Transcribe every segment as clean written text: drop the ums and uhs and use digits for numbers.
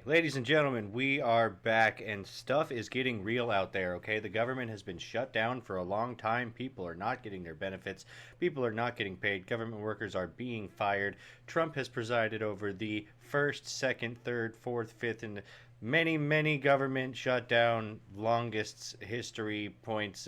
ladies and gentlemen, we are back and stuff is getting real out there, okay? The government has been shut down for a long time. People are not getting their benefits. People are not getting paid. Government workers are being fired. Trump has presided over the first, second, third, fourth, fifth, and many government shutdown longest history points.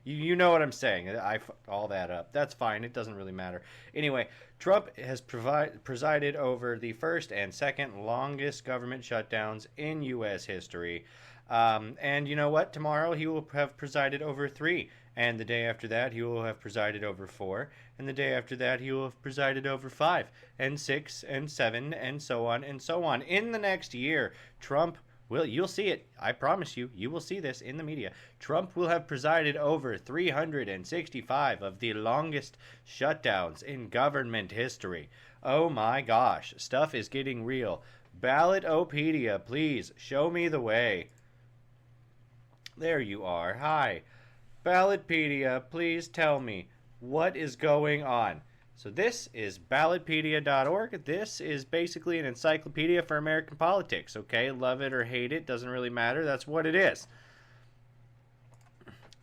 You know what I'm saying. I all that up. That's fine. It doesn't really matter. Anyway, Trump has presided over the first and second longest government shutdowns in U.S. history. And you know what? Tomorrow he will have presided over three. And the day after that, he will have presided over four. And the day after that, he will have presided over five, and six, and seven, and so on and so on. In the next year, Trump will, you'll see it. I promise you, you will see this in the media. Trump will have presided over 365 of the longest shutdowns in government history. Oh my gosh, stuff is getting real. Ballotopedia, please show me the way. There you are. Hi. Ballotpedia, please tell me what is going on. So this is ballotpedia.org. This is basically an encyclopedia for American politics, okay? Love it or hate it, doesn't really matter. That's what it is.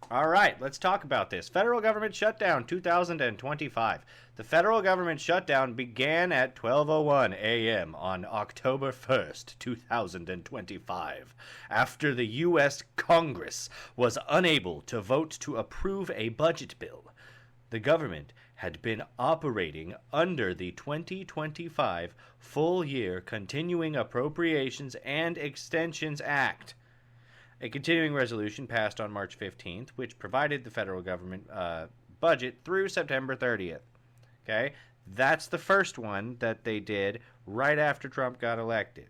All right, let's talk about this. Federal government shutdown 2025. The federal government shutdown began at 12:01 a.m. on October 1st, 2025, after the U.S. Congress was unable to vote to approve a budget bill. The government had been operating under the 2025 Full Year Continuing Appropriations and Extensions Act. A continuing resolution passed on March 15th, which provided the federal government budget through September 30th. Okay? That's the first one that they did right after Trump got elected.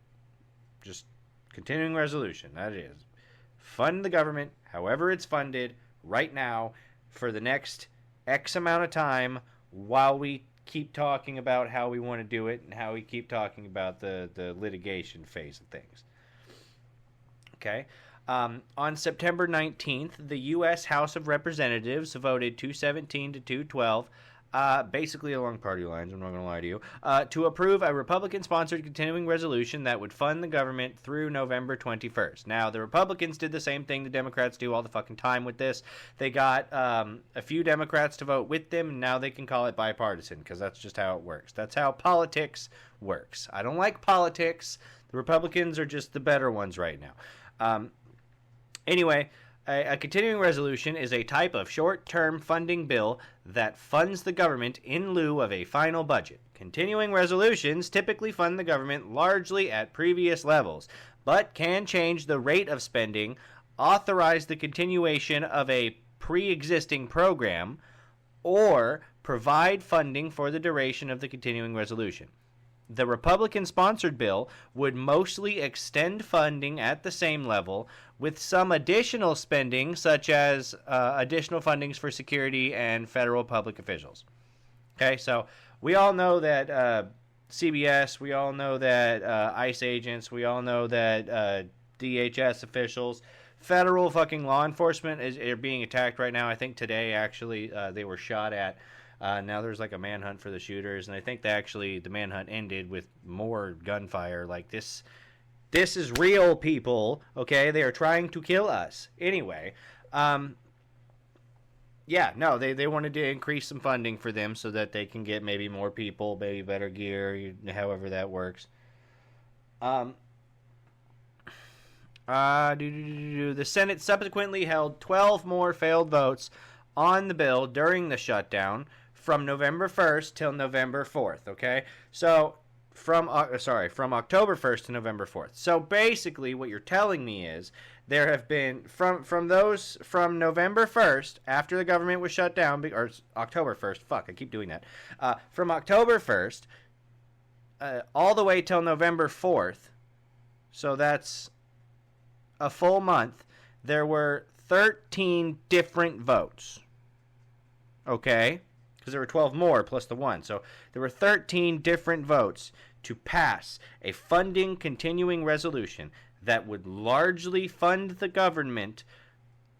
Just continuing resolution, that is. Fund the government however it's funded right now for the next X amount of time while we keep talking about how we want to do it and how we keep talking about the litigation phase of things. Okay? On September 19th, the U.S. House of Representatives voted 217 to 212, basically along party lines, I'm not going to lie to you, to approve a Republican-sponsored continuing resolution that would fund the government through November 21st. Now, the Republicans did the same thing the Democrats do all the fucking time with this. They got a few Democrats to vote with them, and now they can call it bipartisan, because that's just how it works. That's how politics works. I don't like politics. The Republicans are just the better ones right now. Anyway, a continuing resolution is a type of short-term funding bill that funds the government in lieu of a final budget. Continuing resolutions typically fund the government largely at previous levels, but can change the rate of spending, authorize the continuation of a pre-existing program, or provide funding for the duration of the continuing resolution. The Republican-sponsored bill would mostly extend funding at the same level, with some additional spending, such as additional fundings for security and federal public officials. Okay, so we all know that CBS, we all know that ICE agents, we all know that DHS officials, federal fucking law enforcement are being attacked right now. I think today, actually, they were shot at. Now there's like a manhunt for the shooters, and I think the manhunt ended with more gunfire. Like this is real, people. Okay, they are trying to kill us. Anyway, they wanted to increase some funding for them so that they can get maybe more people, maybe better gear, however that works. The Senate subsequently held 12 more failed votes on the bill during the shutdown from November 1st till November 4th, okay? So, from October 1st to November 4th. So, basically, what you're telling me is there have been, from November 1st, after the government was shut down, or October 1st, fuck, I keep doing that. From October 1st, all the way till November 4th, so that's a full month, there were 13 different votes. Okay? Because there were 12 more plus the one. So there were 13 different votes to pass a funding continuing resolution that would largely fund the government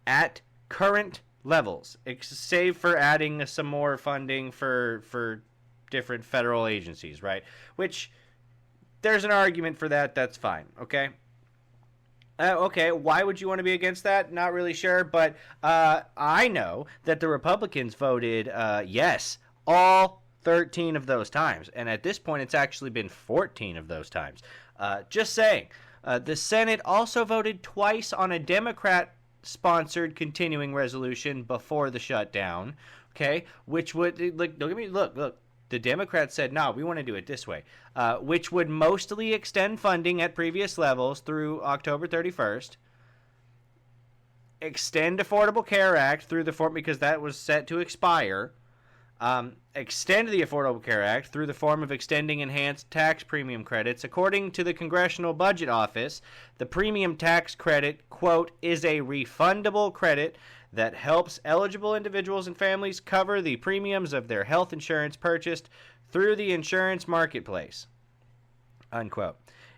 at current levels, save for adding some more funding for different federal agencies, right? Which there's an argument for that. That's fine. Okay. Okay, why would you want to be against that? Not really sure, but I know that the Republicans voted yes all 13 of those times, and at this point it's actually been 14 of those times. Just saying. The Senate also voted twice on a Democrat-sponsored continuing resolution before the shutdown, okay, which would, look, the Democrats said, no, we want to do it this way, which would mostly extend funding at previous levels through October 31st, extend Affordable Care Act through because that was set to expire, extend the Affordable Care Act through the form of extending enhanced tax premium credits. According to the Congressional Budget Office, the premium tax credit, quote, is a refundable credit that helps eligible individuals and families cover the premiums of their health insurance purchased through the insurance marketplace, unquote.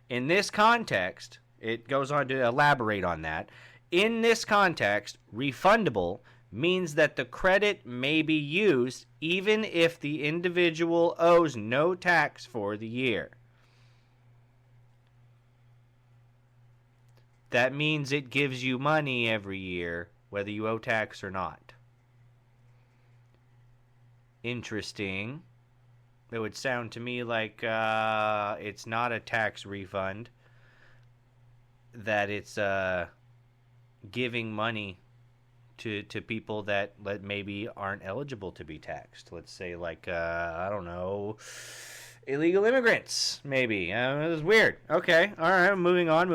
In this context, it goes on to elaborate on that. In this context, refundable means that the credit may be used even if the individual owes no tax for the year. That means it gives you money every year, whether you owe tax or not. Interesting. It would sound to me like it's not a tax refund, that it's giving money to people that maybe aren't eligible to be taxed. Let's say, like, I don't know, illegal immigrants, maybe. It was weird. Okay, all right, moving on.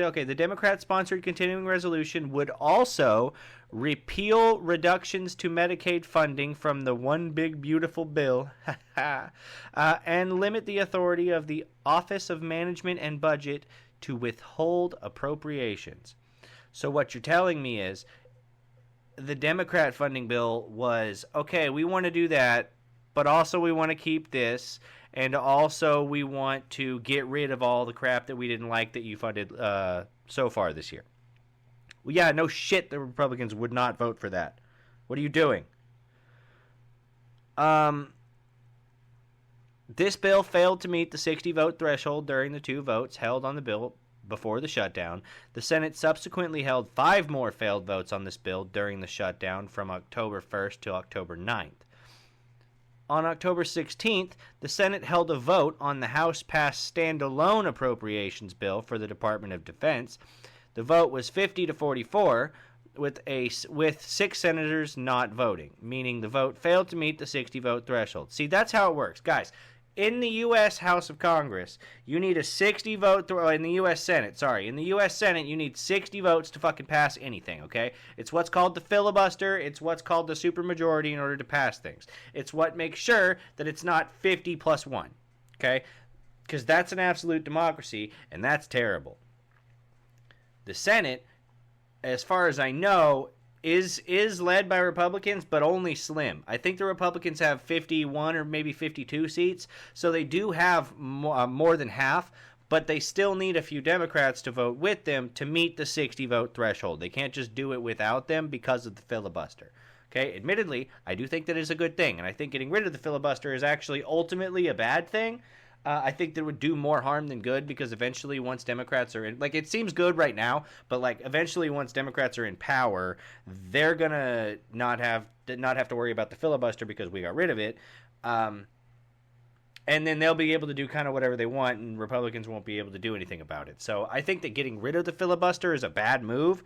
Okay, the Democrat-sponsored continuing resolution would also repeal reductions to Medicaid funding from the One Big Beautiful Bill and limit the authority of the Office of Management and Budget to withhold appropriations. So what you're telling me is the Democrat funding bill was, okay, we want to do that, but also we want to keep this, and also we want to get rid of all the crap that we didn't like that you funded so far this year. Well, yeah, no shit, the Republicans would not vote for that. What are you doing? This bill failed to meet the 60-vote threshold during the 2 votes held on the bill before the shutdown. The Senate subsequently held 5 more failed votes on this bill during the shutdown from October 1st to October 9th. On October 16th, the Senate held a vote on the House-passed standalone appropriations bill for the Department of Defense. The vote was 50-44, with 6 senators not voting, meaning the vote failed to meet the 60-vote threshold. See, that's how it works. Guys, in the U.S. House of Congress, you need a 60-vote in the U.S. Senate, in the U.S. Senate, you need 60 votes to fucking pass anything, okay? It's what's called the filibuster. It's what's called the supermajority in order to pass things. It's what makes sure that it's not 50 plus 1, okay? Because that's an absolute democracy, and that's terrible. The Senate, as far as I know, is led by Republicans, but only slim. I think the Republicans have 51 or maybe 52 seats, so they do have more than half, but they still need a few Democrats to vote with them to meet the 60-vote threshold. They can't just do it without them because of the filibuster. Okay, admittedly, I do think that is a good thing, and I think getting rid of the filibuster is actually ultimately a bad thing. I think that would do more harm than good, because eventually once Democrats are in, like, it seems good right now, but like eventually once Democrats are in power, they're gonna not have to worry about the filibuster because we got rid of it, and then they'll be able to do kind of whatever they want, and Republicans won't be able to do anything about it. So I think that getting rid of the filibuster is a bad move.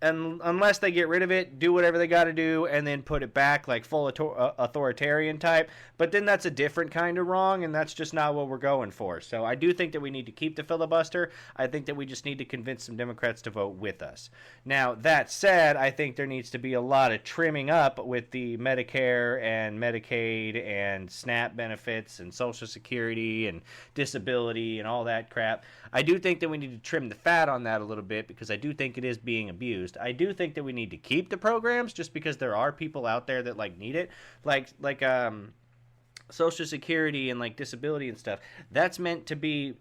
And unless they get rid of it, do whatever they got to do, and then put it back like full authoritarian type. But then that's a different kind of wrong, and that's just not what we're going for. So I do think that we need to keep the filibuster. I think that we just need to convince some Democrats to vote with us. Now, that said, I think there needs to be a lot of trimming up with the Medicare and Medicaid and SNAP benefits and Social Security and disability and all that crap. I do think that we need to trim the fat on that a little bit, because I do think it is being abused. I do think that we need to keep the programs just because there are people out there that like need it, like Social Security and like disability and stuff. That's meant to be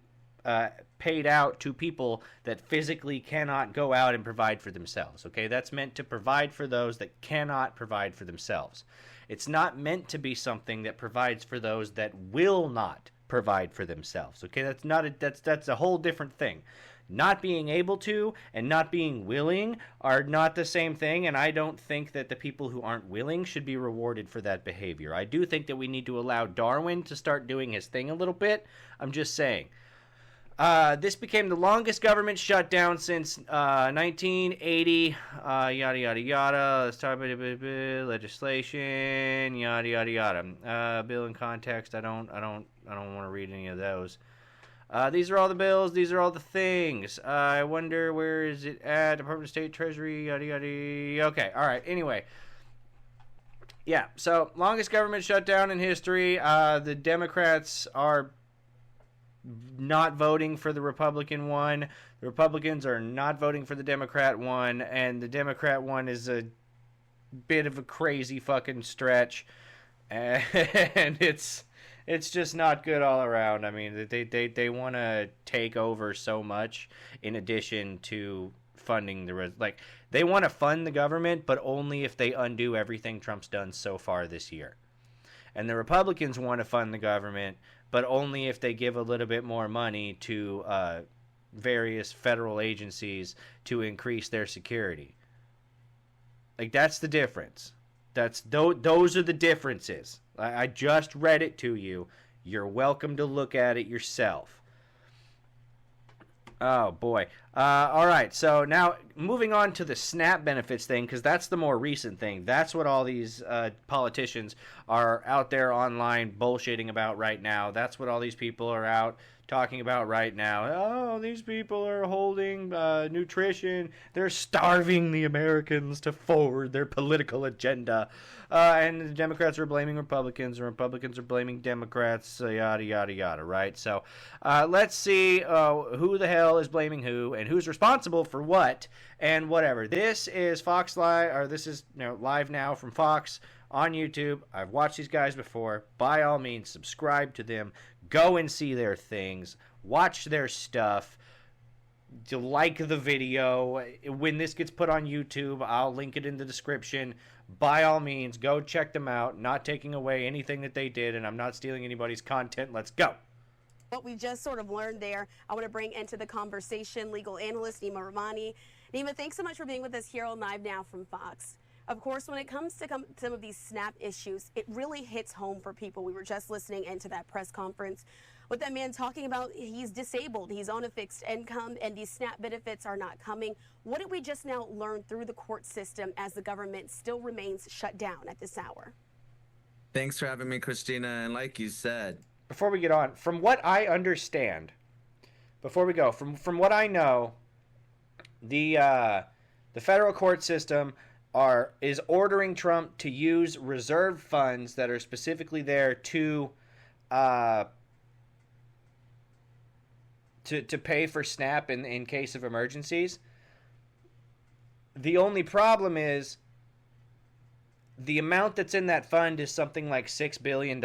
paid out to people that physically cannot go out and provide for themselves. Okay, that's meant to provide for those that cannot provide for themselves. It's not meant to be something that provides for those that will not provide for themselves. Okay, that's a whole different thing. Not being able to and not being willing are not the same thing, and I don't think that the people who aren't willing should be rewarded for that behavior. I do think that we need to allow Darwin to start doing his thing a little bit. I'm just saying. This became the longest government shutdown since 1980. Yada yada yada. Let's talk about legislation. Yada yada yada. Bill in context. I don't want to read any of those. These are all the bills. These are all the things. I wonder where is it at? Department of State, Treasury, yada yada. Okay, all right. Anyway, yeah. So longest government shutdown in history. The Democrats are not voting for the Republican one. The Republicans are not voting for the Democrat one, and the Democrat one is a bit of a crazy fucking stretch, and it's just not good all around. I mean, they want to take over so much in addition to funding they want to fund the government, but only if they undo everything Trump's done so far this year. And the Republicans want to fund the government, but only if they give a little bit more money to various federal agencies to increase their security. Like, that's the difference. Those are the differences. I just read it to you. You're welcome to look at it yourself. Oh, boy. All right, so now moving on to the SNAP benefits thing, because that's the more recent thing. That's what all these politicians are out there online bullshitting about right now. That's what all these people are out talking about right now. Oh, these people are holding nutrition. They're starving the Americans to forward their political agenda. And the Democrats are blaming Republicans, and Republicans are blaming Democrats, yada, yada, yada, right? So let's see who the hell is blaming who and who's responsible for what and whatever. This is Fox Live, or this is live now from Fox on YouTube. I've watched these guys before. By all means, subscribe to them. Go and see their things. Watch their stuff. Like the video. When this gets put on YouTube, I'll link it in the description. By all means, go check them out. Not taking away anything that they did, and I'm not stealing anybody's content. Let's go. What we just sort of learned there, I want to bring into the conversation legal analyst Nima Rahmani. Nima, thanks so much for being with us here on Live Now from Fox. Of course, when it comes to some of these SNAP issues, it really hits home for people. We were just listening into that press conference with that man talking about he's disabled, he's on a fixed income, and these SNAP benefits are not coming. What did we just now learn through the court system as the government still remains shut down at this hour? Thanks for having me, Christina. And like you said, before we get on, from what I understand, before we go, from what I know, the federal court system is ordering Trump to use reserve funds that are specifically there to pay for SNAP in case of emergencies. The only problem is the amount that's in that fund is something like $6 billion.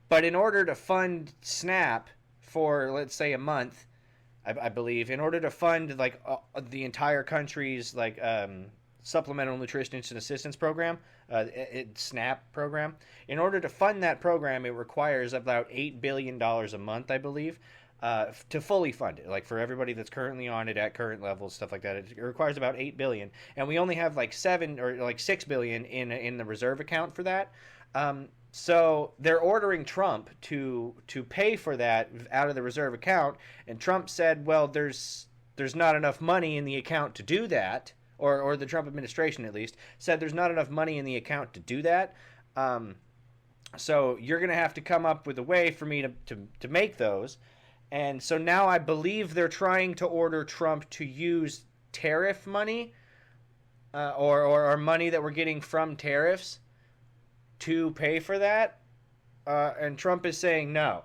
But in order to fund SNAP for, let's say, a month, I believe, in order to fund the entire country's Supplemental Nutrition and Assistance Program, SNAP program, in order to fund that program, it requires about $8 billion a month, I believe, to fully fund it. Like for everybody that's currently on it at current levels, stuff like that, it requires about $8 billion, and we only have $6 billion in the reserve account for that. So they're ordering Trump to pay for that out of the reserve account, and Trump said, well, there's not enough money in the account to do that, or the Trump administration at least said there's not enough money in the account to do that. So you're going to have to come up with a way for me to make those. And so now I believe they're trying to order Trump to use tariff money or money that we're getting from tariffs to pay for that, and Trump is saying no.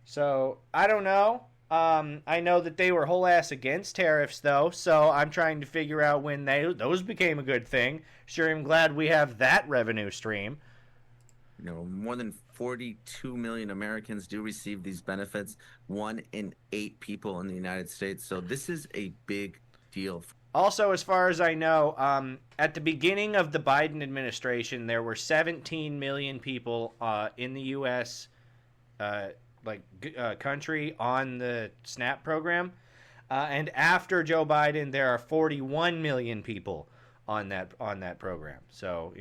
So I don't know. I know that they were whole ass against tariffs, though, so I'm trying to figure out when those became a good thing. Sure, I'm glad we have that revenue stream. More than 42 million Americans do receive these benefits. 1 in 8 people in the United States. So this is a big deal. Also, as far as I know, at the beginning of the Biden administration, there were 17 million people in the U.S. Country on the SNAP program, and after Joe Biden, there are 41 million people on that program. So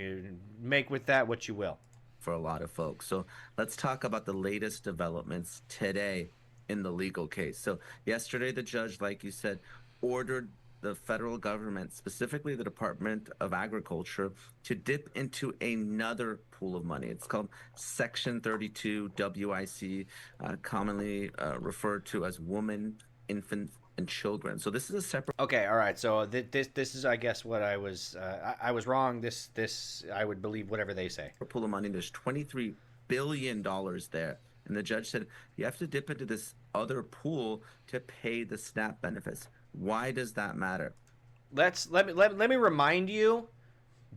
make with that what you will. For a lot of folks. So let's talk about the latest developments today in the legal case. So yesterday, the judge, like you said, ordered the federal government, specifically the Department of Agriculture, to dip into another pool of money. It's called Section 32 WIC, commonly referred to as Women, Infants, and Children. So this is a separate. Okay, all right. So this is, I guess, what I was wrong. This I would believe whatever they say. Pool of money. There's $23 billion there. And the judge said, you have to dip into this other pool to pay the SNAP benefits. Why does that matter? Let me remind you,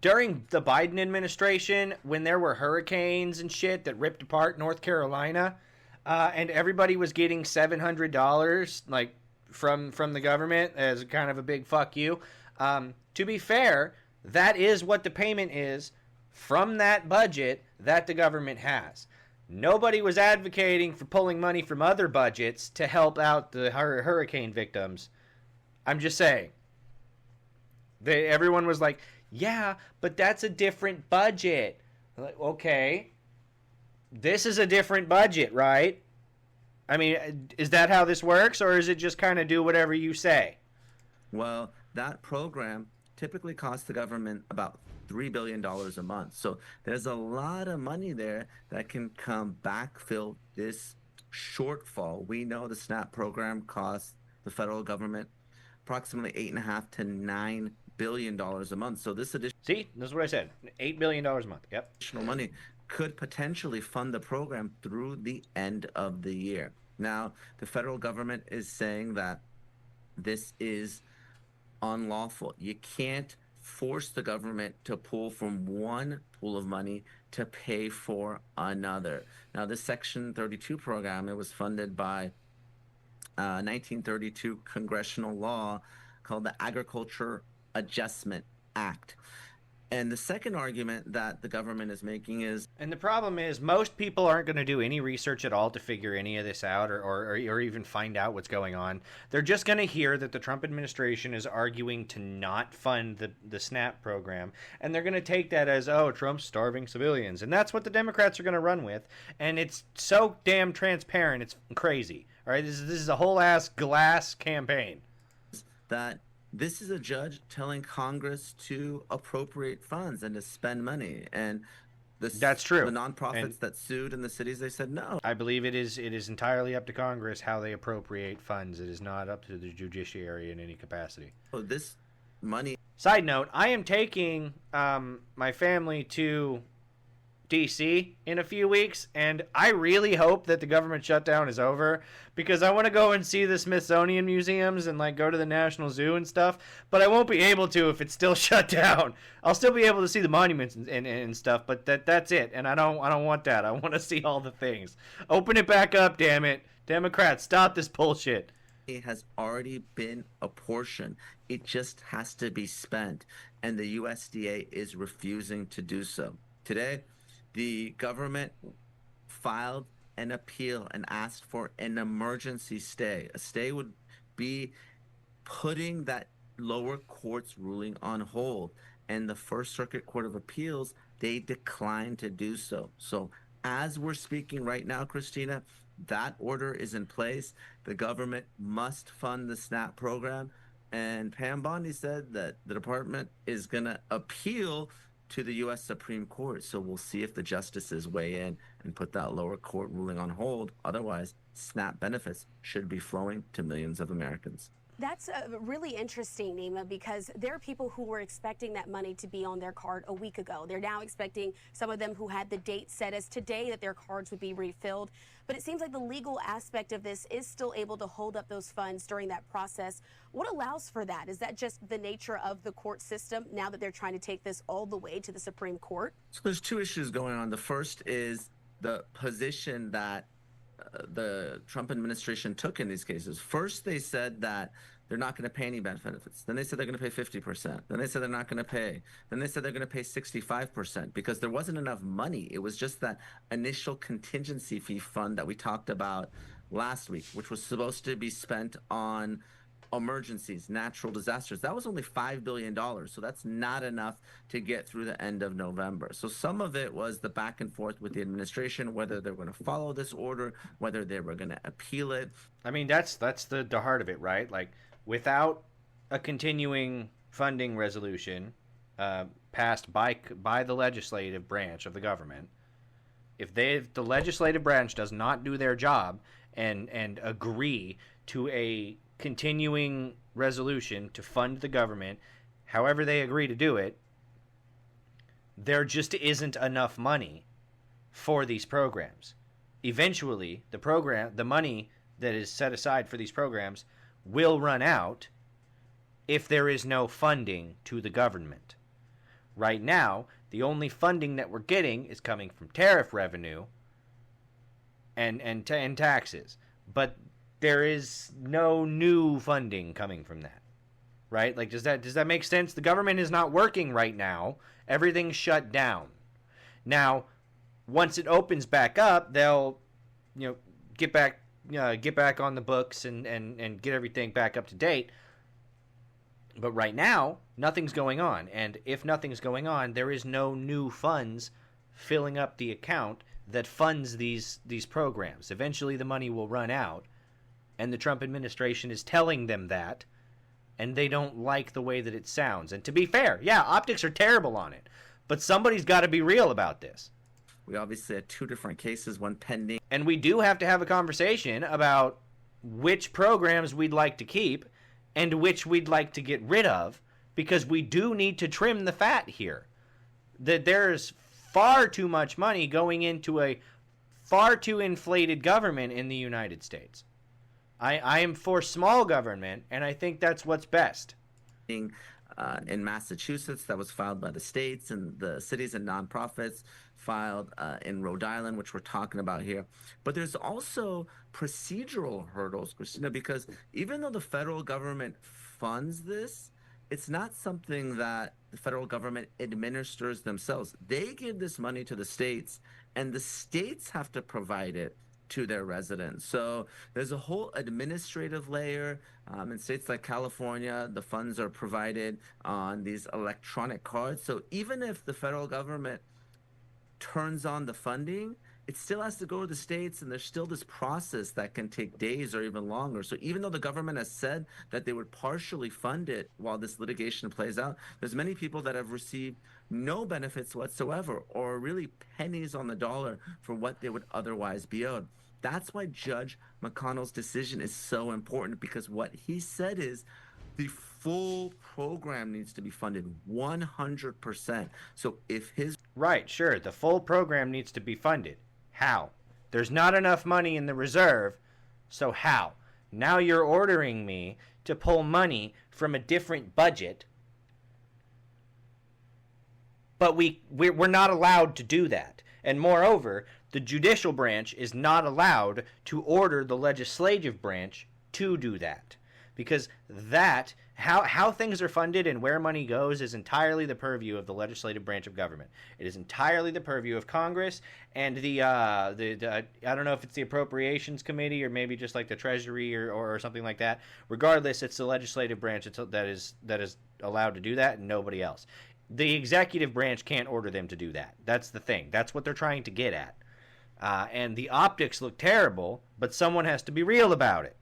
during the Biden administration, when there were hurricanes and shit that ripped apart North Carolina, and everybody was getting $700 like from the government as kind of a big fuck you. To be fair, that is what the payment is from that budget that the government has. Nobody was advocating for pulling money from other budgets to help out the hurricane victims. I'm just saying. Everyone was like, yeah, but that's a different budget. Like, okay. This is a different budget, right? I mean, is that how this works, or is it just kind of do whatever you say? Well, that program typically costs the government about $3 billion a month. So there's a lot of money there that can come backfill this shortfall. We know the SNAP program costs the federal government approximately $8.5 to $9 billion a month. So this additional See, this is what I said. $8 billion a month. Yep. Additional money could potentially fund the program through the end of the year. Now, the federal government is saying that this is unlawful. You can't force the government to pull from one pool of money to pay for another. Now, this Section 32 program, it was funded by 1932 congressional law called the Agriculture Adjustment Act. And the second argument that the government is making is... And the problem is most people aren't going to do any research at all to figure any of this out or even find out what's going on. They're just going to hear that the Trump administration is arguing to not fund the SNAP program. And they're going to take that as, oh, Trump's starving civilians. And that's what the Democrats are going to run with. And it's so damn transparent. It's crazy. All right, this is a whole ass glass campaign. That this is a judge telling Congress to appropriate funds and to spend money. And that's true. The nonprofits that sued in the cities, they said no. I believe it is entirely up to Congress how they appropriate funds. It is not up to the judiciary in any capacity. So this money. Side note, I am taking my family to DC in a few weeks, and I really hope that the government shutdown is over because I want to go and see the Smithsonian museums and like go to the National Zoo and stuff, but I won't be able to if it's still shut down. I'll still be able to see the monuments and stuff, but that's it. And I don't want that. I want to see all the things. Open it back up, damn it. Democrats, stop this bullshit. It has already been apportioned. It just has to be spent, and the USDA is refusing to do so. Today, the government filed an appeal and asked for an emergency stay. A stay would be putting that lower court's ruling on hold. And the First Circuit Court of Appeals, they declined to do so. So as we're speaking right now, Christina, that order is in place. The government must fund the SNAP program. And Pam Bondi said that the department is going to appeal to the U.S. Supreme Court. So we'll see if the justices weigh in and put that lower court ruling on hold. Otherwise, SNAP benefits should be flowing to millions of Americans. That's really interesting, Nima, because there are people who were expecting that money to be on their card a week ago. They're now expecting, some of them who had the date set as today, that their cards would be refilled. But it seems like the legal aspect of this is still able to hold up those funds during that process. What allows for that? Is that just the nature of the court system now that they're trying to take this all the way to the Supreme Court? So there's two issues going on. The first is the position that the Trump administration took in these cases. First, they said that they're not going to pay any benefits. Then they said they're going to pay 50%. Then they said they're not going to pay. Then they said they're going to pay 65% because there wasn't enough money. It was just that initial contingency fee fund that we talked about last week, which was supposed to be spent on emergencies, natural disasters. That was only $5 billion. So that's not enough to get through the end of November. So some of it was the back and forth with the administration, whether they're going to follow this order, whether they were going to appeal it. I mean, that's the heart of it, right? Like, without a continuing funding resolution passed by the legislative branch of the government, if the legislative branch does not do their job and agree to a continuing resolution to fund the government, however they agree to do it, there just isn't enough money for these programs. Eventually, the money that is set aside for these programs will run out if there is no funding to the government. Right now, the only funding that we're getting is coming from tariff revenue and taxes. But there is no new funding coming from that. Right? Like, does that make sense? The government is not working right now. Everything's shut down. Now, once it opens back up, they'll, get back on the books and get everything back up to date. But right now, nothing's going on. And if nothing's going on, there is no new funds filling up the account that funds these programs. Eventually, the money will run out. And the Trump administration is telling them that. And they don't like the way that it sounds. And to be fair, yeah, optics are terrible on it. But somebody's got to be real about this. We obviously had two different cases, one pending. And we do have to have a conversation about which programs we'd like to keep and which we'd like to get rid of, because we do need to trim the fat here. That there's far too much money going into a far too inflated government in the United States. I am for small government, and I think that's what's best. In Massachusetts, that was filed by the states, and the cities and nonprofits filed in Rhode Island, which we're talking about here. But there's also procedural hurdles, Christina, because even though the federal government funds this, it's not something that the federal government administers themselves. They give this money to the states, and the states have to provide it to their residents. So there's a whole administrative layer. In states like California, the funds are provided on these electronic cards. So even if the federal government turns on the funding, it still has to go to the states, and there's still this process that can take days or even longer. So even though the government has said that they would partially fund it while this litigation plays out, there's many people that have received no benefits whatsoever, or really pennies on the dollar for what they would otherwise be owed. That's why Judge McConnell's decision is so important, because what he said is the full program needs to be funded 100%. So if his... Right, sure, the full program needs to be funded. How? There's not enough money in the reserve, so how? Now you're ordering me to pull money from a different budget, but we're not allowed to do that. And moreover, the judicial branch is not allowed to order the legislative branch to do that. Because that, how things are funded and where money goes is entirely the purview of the legislative branch of government. It is entirely the purview of Congress and the I don't know if it's the Appropriations Committee or maybe just like the Treasury or something like that. Regardless, it's the legislative branch that is allowed to do that, and nobody else. The executive branch can't order them to do that. That's the thing. That's what they're trying to get at. And the optics look terrible, but someone has to be real about it.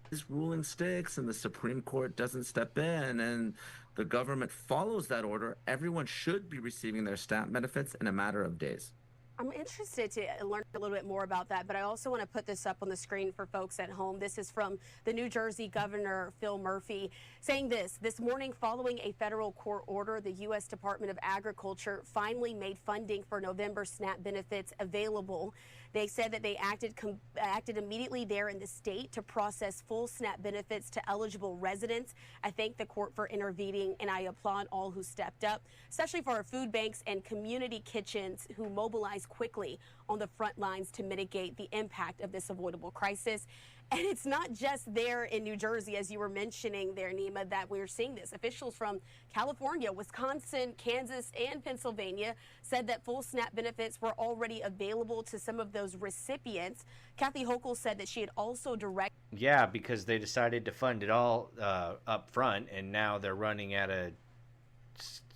This ruling sticks and the Supreme Court doesn't step in and the government follows that order, everyone should be receiving their SNAP benefits in a matter of days. I'm interested to learn a little bit more about that, but I also want to put this up on the screen for folks at home. This is from the New Jersey Governor Phil Murphy saying this morning following a federal court order, the U.S. Department of Agriculture finally made funding for November SNAP benefits available. They said that they acted immediately there in the state to process full SNAP benefits to eligible residents. I thank the court for intervening, and I applaud all who stepped up, especially for our food banks and community kitchens who mobilized quickly on the front lines to mitigate the impact of this avoidable crisis. And it's not just there in New Jersey, as you were mentioning there, Nima, that we're seeing this. Officials from California, Wisconsin, Kansas, and Pennsylvania said that full SNAP benefits were already available to some of those recipients. Kathy Hochul said that she had also directed. Yeah, because they decided to fund it all up front, and now they're running at a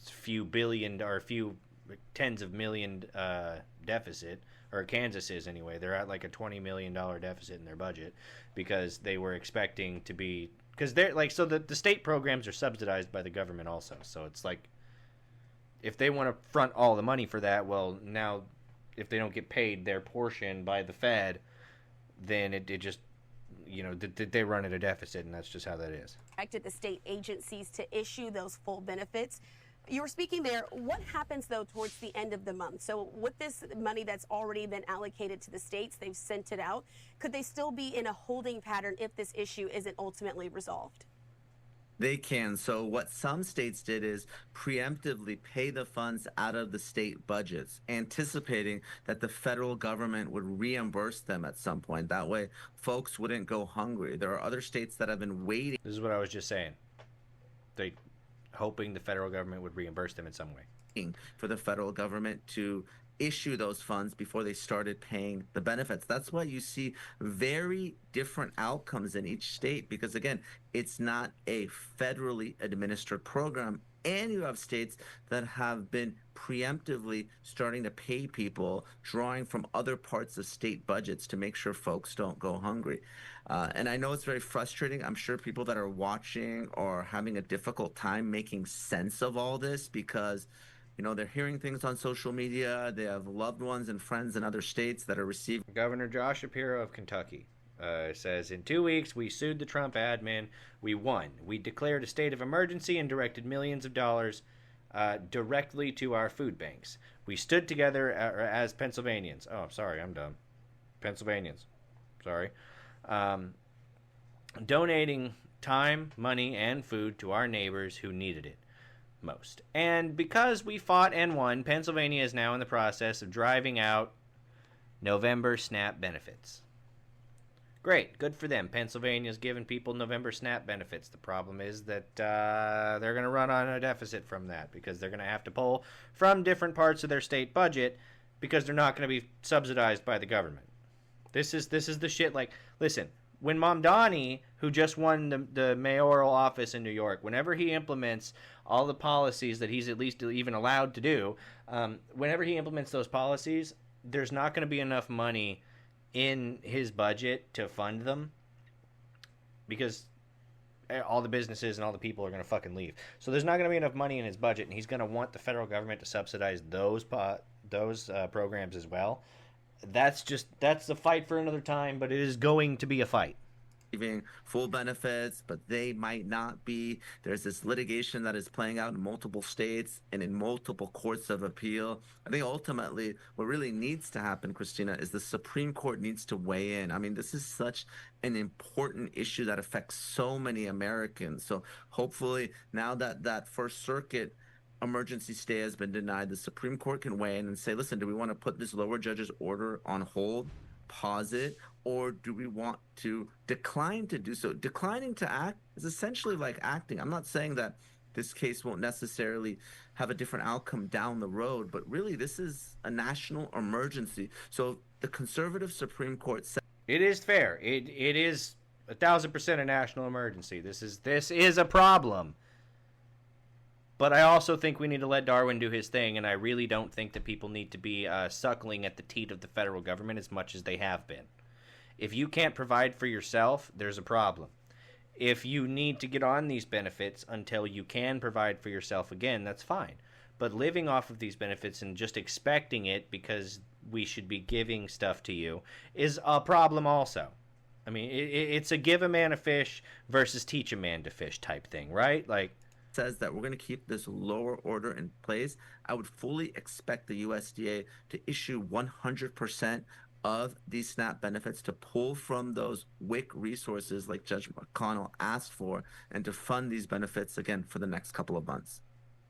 few billion or a few tens of million deficit. Or Kansas is anyway. They're at like a $20 million deficit in their budget because they were expecting to be, because they're like, so the state programs are subsidized by the government also. So it's like, if they want to front all the money for that, well, now if they don't get paid their portion by the Fed, then it just, they run at a deficit, and that's just how that is. Directed the state agencies to issue those full benefits. You were speaking there. What happens, though, towards the end of the month? So with this money that's already been allocated to the states, they've sent it out. Could they still be in a holding pattern if this issue isn't ultimately resolved? They can. So what some states did is preemptively pay the funds out of the state budgets, anticipating that the federal government would reimburse them at some point. That way, folks wouldn't go hungry. There are other states that have been waiting. This is what I was just saying. They hoping the federal government would reimburse them in some way. For the federal government to issue those funds before they started paying the benefits. That's why you see very different outcomes in each state, because again, it's not a federally administered program. And you have states that have been preemptively starting to pay people, drawing from other parts of state budgets to make sure folks don't go hungry. And I know it's very frustrating. I'm sure people that are watching are having a difficult time making sense of all this because, they're hearing things on social media. They have loved ones and friends in other states that are receiving. Governor Josh Shapiro of Kentucky says, in 2 weeks, we sued the Trump admin. We won. We declared a state of emergency and directed millions of dollars directly to our food banks. We stood together as Pennsylvanians. Oh, sorry, I'm dumb. Pennsylvanians. Sorry. Donating time, money, and food to our neighbors who needed it most. And because we fought and won, Pennsylvania is now in the process of driving out November SNAP benefits. Great, good for them. Pennsylvania's giving people November SNAP benefits. The problem is that they're going to run on a deficit from that because they're going to have to pull from different parts of their state budget because they're not going to be subsidized by the government. This is the shit. Like, listen, when Mamdani, who just won the mayoral office in New York, whenever he implements all the policies that he's at least even allowed to do, whenever he implements those policies, there's not going to be enough money in his budget to fund them because all the businesses and all the people are going to fucking leave. So there's not going to be enough money in his budget, and he's going to want the federal government to subsidize those programs as well. That's the fight for another time, but it is going to be a fight. Receiving full benefits, but they might not be. There's this litigation that is playing out in multiple states and in multiple courts of appeal. I think ultimately what really needs to happen, Christina, is the Supreme Court needs to weigh in. I mean, this is such an important issue that affects so many Americans. So hopefully now that First Circuit emergency stay has been denied, the Supreme Court can weigh in and say, listen, do we want to put this lower judge's order on hold, pause it, or do we want to decline to do so? Declining to act is essentially like acting. I'm not saying that this case won't necessarily have a different outcome down the road, but really this is a national emergency. So the conservative Supreme Court said it is fair. It is 1,000% a national emergency. This is a problem. But I also think we need to let Darwin do his thing, and I really don't think that people need to be suckling at the teat of the federal government as much as they have been. If you can't provide for yourself, there's a problem. If you need to get on these benefits until you can provide for yourself again, that's fine. But living off of these benefits and just expecting it because we should be giving stuff to you is a problem also. I mean, it's a give a man a fish versus teach a man to fish type thing, right? Like, says that we're going to keep this lower order in place. I would fully expect the USDA to issue 100% of these SNAP benefits, to pull from those WIC resources like Judge McConnell asked for, and to fund these benefits again for the next couple of months.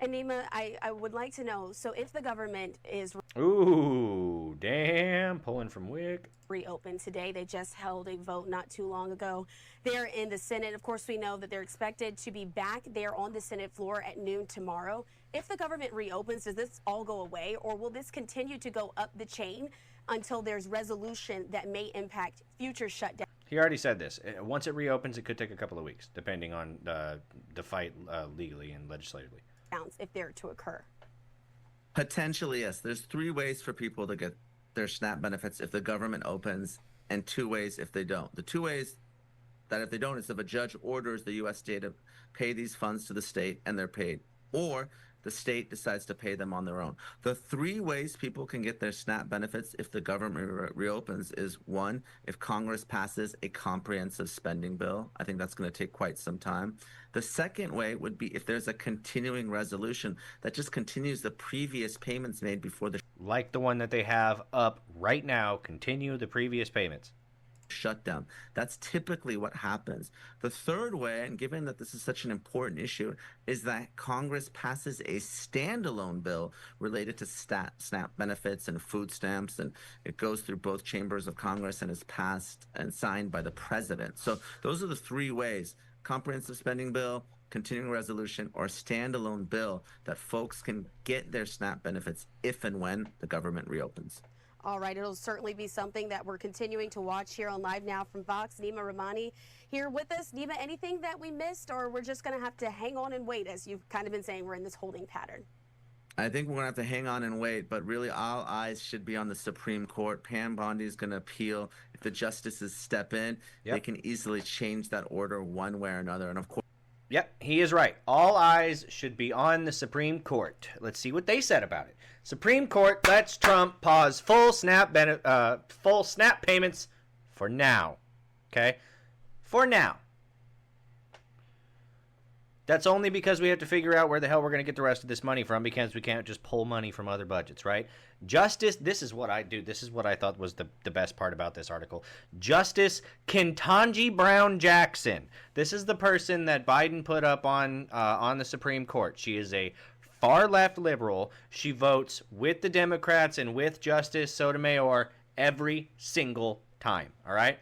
And Nima, I would like to know, so if the government is Ooh, damn, pulling from Wick. reopened today, they just held a vote not too long ago there in the Senate. Of course, we know that they're expected to be back there on the Senate floor at noon tomorrow. If the government reopens, does this all go away, or will this continue to go up the chain until there's resolution that may impact future shutdowns? He already said this. Once it reopens, it could take a couple of weeks, depending on the fight legally and legislatively. If they're to occur. Potentially, yes. There's 3 ways for people to get their SNAP benefits if the government opens, and 2 ways if they don't. The 2 ways that if they don't is if a judge orders the USDA to pay these funds to the state and they're paid, or the state decides to pay them on their own. The 3 ways people can get their SNAP benefits if the government reopens is 1, if Congress passes a comprehensive spending bill. I think that's going to take quite some time. The second way would be if there's a continuing resolution that just continues the previous payments made before the Like the one that they have up right now, continue the previous payments. shutdown. That's typically what happens. The third way, and given that this is such an important issue, is that Congress passes a standalone bill related to SNAP benefits and food stamps, and it goes through both chambers of Congress and is passed and signed by the president. So those are the 3 ways: comprehensive spending bill, continuing resolution, or a standalone bill that folks can get their SNAP benefits if and when the government reopens. All right, it'll certainly be something that we're continuing to watch here on Live Now from Fox. Nima Rahmani here with us. Nima, anything that we missed, or we're just going to have to hang on and wait, as you've kind of been saying, we're in this holding pattern? I think we're going to have to hang on and wait, but really all eyes should be on the Supreme Court. Pam Bondi is going to appeal. If the justices step in, they can easily change that order one way or another. And of course, Yep, he is right. All eyes should be on the Supreme Court. Let's see what they said about it. Supreme Court lets Trump pause full SNAP payments for now. Okay? For now. That's only because we have to figure out where the hell we're going to get the rest of this money from, because we can't just pull money from other budgets, right? Justice, this is what I do. This is what I thought was the best part about this article. Justice Ketanji Brown Jackson. This is the person that Biden put up on the Supreme Court. She is a far left liberal. She votes with the Democrats and with Justice Sotomayor every single time, all right?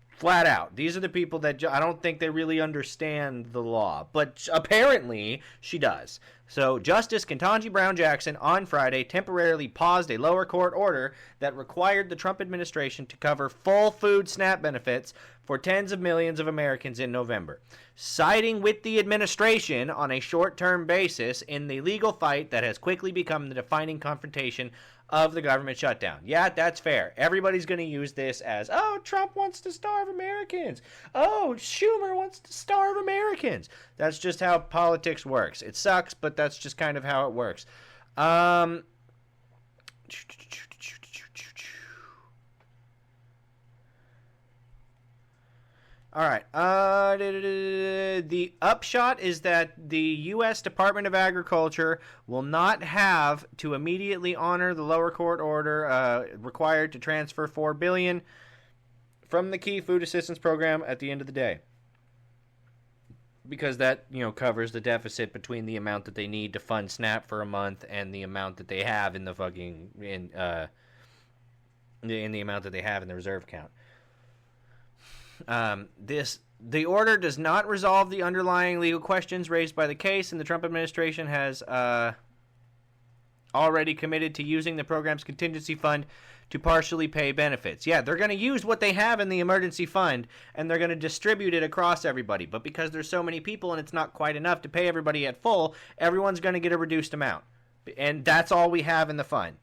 Flat out. These are the people that I don't think they really understand the law, but apparently she does. So Justice Ketanji Brown Jackson on Friday temporarily paused a lower court order that required the Trump administration to cover full food SNAP benefits for tens of millions of Americans in November, siding with the administration on a short-term basis in the legal fight that has quickly become the defining confrontation of the government shutdown. Yeah, that's fair. Everybody's going to use this as, oh, Trump wants to starve Americans. Oh, Schumer wants to starve Americans. That's just how politics works. It sucks, but that's just kind of how it works. All right. The upshot is that the U.S. Department of Agriculture will not have to immediately honor the lower court order required to transfer $4 billion from the key food assistance program at the end of the day, because that covers the deficit between the amount that they need to fund SNAP for a month and the amount that they have in the the amount that they have in the reserve account. The order does not resolve the underlying legal questions raised by the case, and the Trump administration has already committed to using the program's contingency fund to partially pay benefits. Yeah, they're going to use what they have in the emergency fund, and they're going to distribute it across everybody. But because there's so many people and it's not quite enough to pay everybody at full, everyone's going to get a reduced amount. And that's all we have in the fund.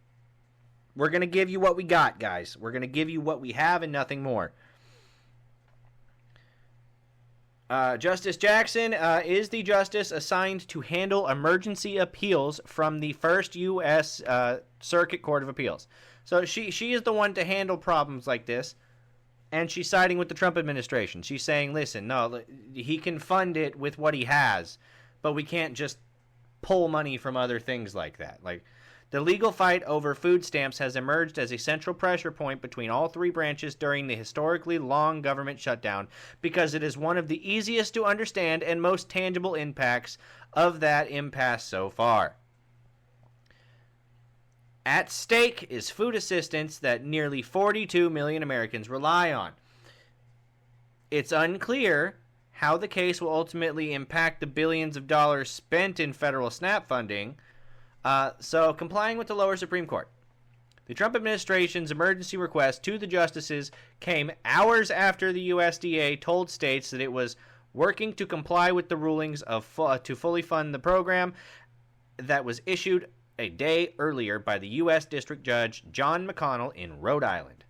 We're going to give you what we got, guys. We're going to give you what we have and nothing more. Justice Jackson is the justice assigned to handle emergency appeals from the First U.S. Circuit Court of Appeals. So she is the one to handle problems like this, and she's siding with the Trump administration. She's saying, listen, no, he can fund it with what he has, but we can't just pull money from other things like that. Like, The legal fight over food stamps has emerged as a central pressure point between all three branches during the historically long government shutdown because it is one of the easiest to understand and most tangible impacts of that impasse so far. At stake is food assistance that nearly 42 million Americans rely on. It's unclear how the case will ultimately impact the billions of dollars spent in federal SNAP funding, so complying with the lower Supreme Court. The Trump administration's emergency request to the justices came hours after the USDA told states that it was working to comply with the rulings to fully fund the program that was issued a day earlier by the U.S. District Judge John McConnell in Rhode Island.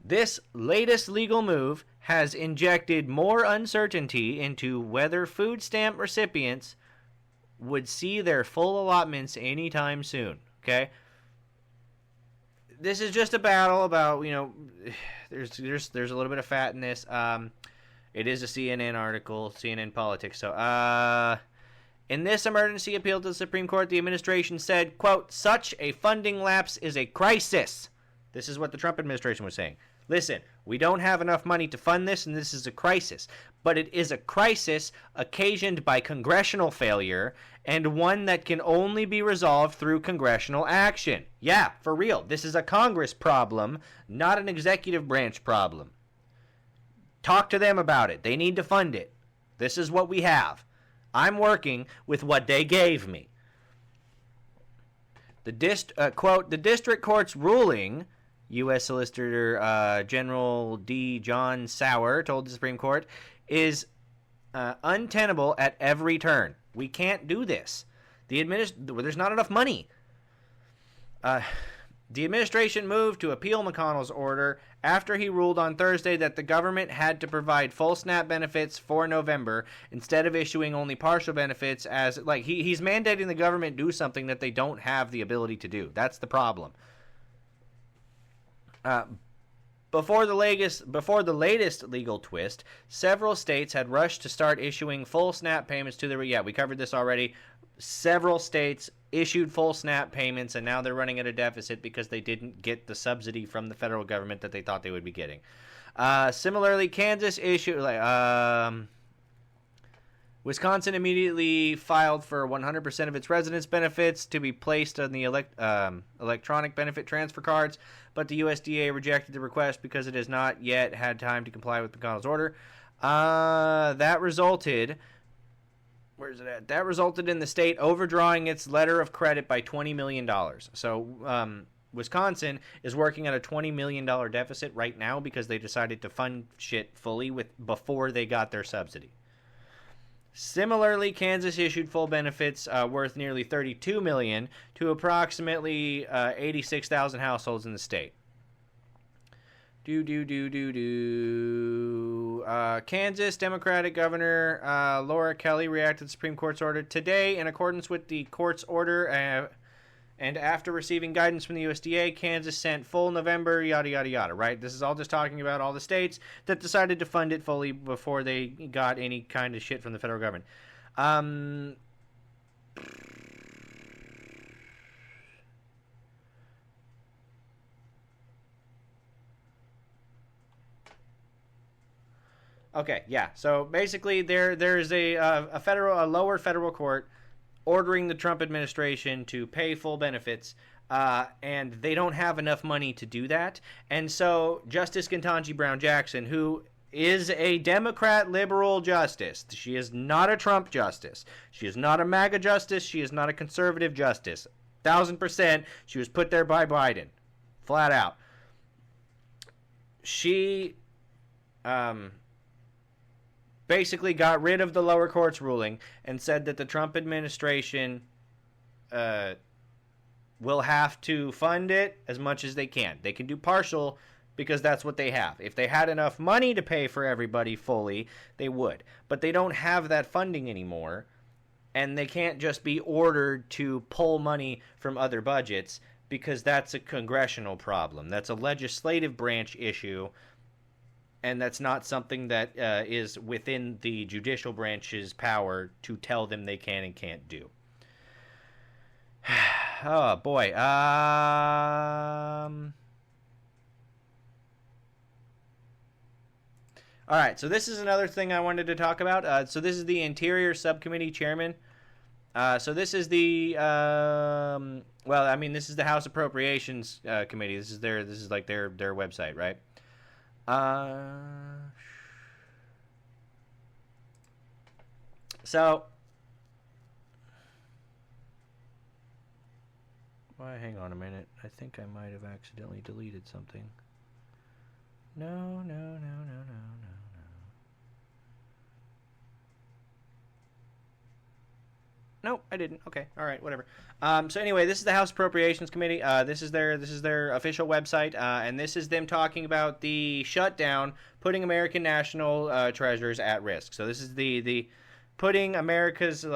This latest legal move has injected more uncertainty into whether food stamp recipients would see their full allotments anytime soon. Okay? This is just a battle about, there's a little bit of fat in this. It is a CNN article, CNN Politics. So, in this emergency appeal to the Supreme Court, the administration said, quote, such a funding lapse is a crisis. This is what the Trump administration was saying. Listen, we don't have enough money to fund this, and this is a crisis. But it is a crisis occasioned by congressional failure, and one that can only be resolved through congressional action. Yeah, for real. This is a Congress problem, not an executive branch problem. Talk to them about it. They need to fund it. This is what we have. I'm working with what they gave me. Quote, the district court's ruling, U.S. Solicitor General D. John Sauer told the Supreme Court, is untenable at every turn. We can't do this. There's not enough money. The administration moved to appeal McConnell's order after he ruled on Thursday that the government had to provide full SNAP benefits for November instead of issuing only partial benefits, as he's mandating the government do something that they don't have the ability to do. That's the problem. Before the latest legal twist, several states had rushed to start issuing full SNAP payments to we covered this already. Several states issued full SNAP payments, and now they're running at a deficit because they didn't get the subsidy from the federal government that they thought they would be getting. Similarly, Kansas issued Wisconsin immediately filed for 100% of its residents' benefits to be placed on the electronic benefit transfer cards, but the USDA rejected the request because it has not yet had time to comply with McConnell's order. That resulted in the state overdrawing its letter of credit by $20 million. So Wisconsin is working at a $20 million deficit right now because they decided to fund shit fully before they got their subsidy. Similarly, Kansas issued full benefits worth nearly $32 million to approximately 86,000 households in the state. Kansas Democratic Governor Laura Kelly reacted to the Supreme Court's order today in accordance with the court's order, and after receiving guidance from the USDA, Kansas sent full November, yada, yada, yada, right? This is all just talking about all the states that decided to fund it fully before they got any kind of shit from the federal government. Okay, yeah. So basically, there's a lower federal court ordering the Trump administration to pay full benefits, and they don't have enough money to do that. And so Justice Ketanji Brown Jackson, who is a Democrat liberal justice, she is not a Trump justice. She is not a MAGA justice. She is not a conservative justice. 1,000%, she was put there by Biden, flat out. She basically got rid of the lower court's ruling and said that the Trump administration will have to fund it as much as they can. They can do partial because that's what they have. If they had enough money to pay for everybody fully, they would. But they don't have that funding anymore, and they can't just be ordered to pull money from other budgets because that's a congressional problem. That's a legislative branch issue, and that's not something that is within the judicial branch's power to tell them they can and can't do. Oh boy. All right, so this is another thing I wanted to talk about. So this is the Interior Subcommittee Chairman. So this is the well, I mean, this is the House Appropriations Committee. This is like their website, right? So, why? Hang on a minute. I think I might have accidentally deleted something. No. Nope, I didn't. Okay, all right, whatever. So anyway, this is the House Appropriations Committee. This is their official website, and this is them talking about the shutdown, putting American national treasures at risk. So this is the putting America's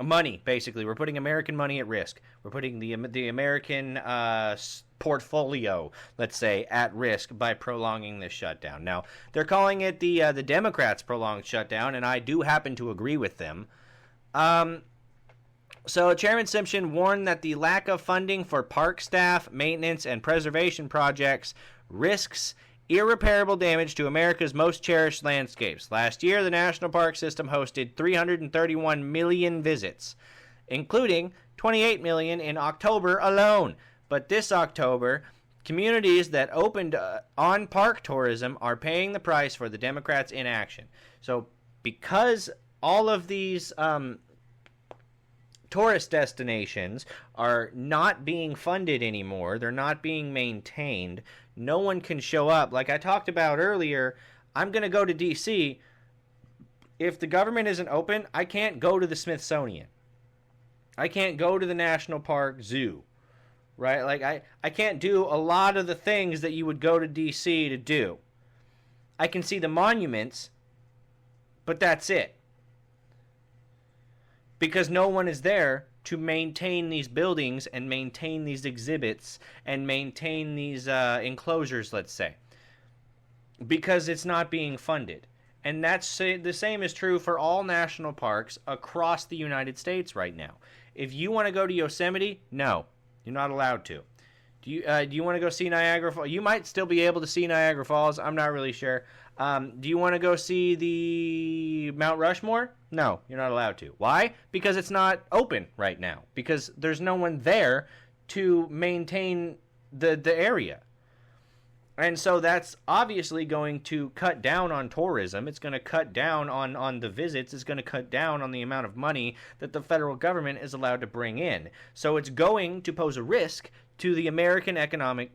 money, basically. We're putting American money at risk. We're putting the American portfolio, let's say, at risk by prolonging this shutdown. Now, they're calling it the Democrats' prolonged shutdown, and I do happen to agree with them. So Chairman Simpson warned that the lack of funding for park staff, maintenance, and preservation projects risks irreparable damage to America's most cherished landscapes. Last year, the national park system hosted 331 million visits, including 28 million in October alone. But this October, communities that opened on park tourism are paying the price for the Democrats' inaction. So because all of these tourist destinations are not being funded anymore, they're not being maintained, no one can show up. Like I talked about earlier, I'm going to go to D.C. If the government isn't open, I can't go to the Smithsonian. I can't go to the National Park Zoo. Right? Like, I can't do a lot of the things that you would go to D.C. to do. I can see the monuments, but that's it. Because no one is there to maintain these buildings and maintain these exhibits and maintain these enclosures, let's say. Because it's not being funded. And that's the same is true for all national parks across the United States right now. If you want to go to Yosemite, no. You're not allowed to. Do you want to go see Niagara Falls? You might still be able to see Niagara Falls. I'm not really sure. Do you want to go see the Mount Rushmore? No, you're not allowed to. Why? Because it's not open right now. Because there's no one there to maintain the area. And so that's obviously going to cut down on tourism. It's going to cut down on the visits. It's going to cut down on the amount of money that the federal government is allowed to bring in. So it's going to pose a risk to the American economic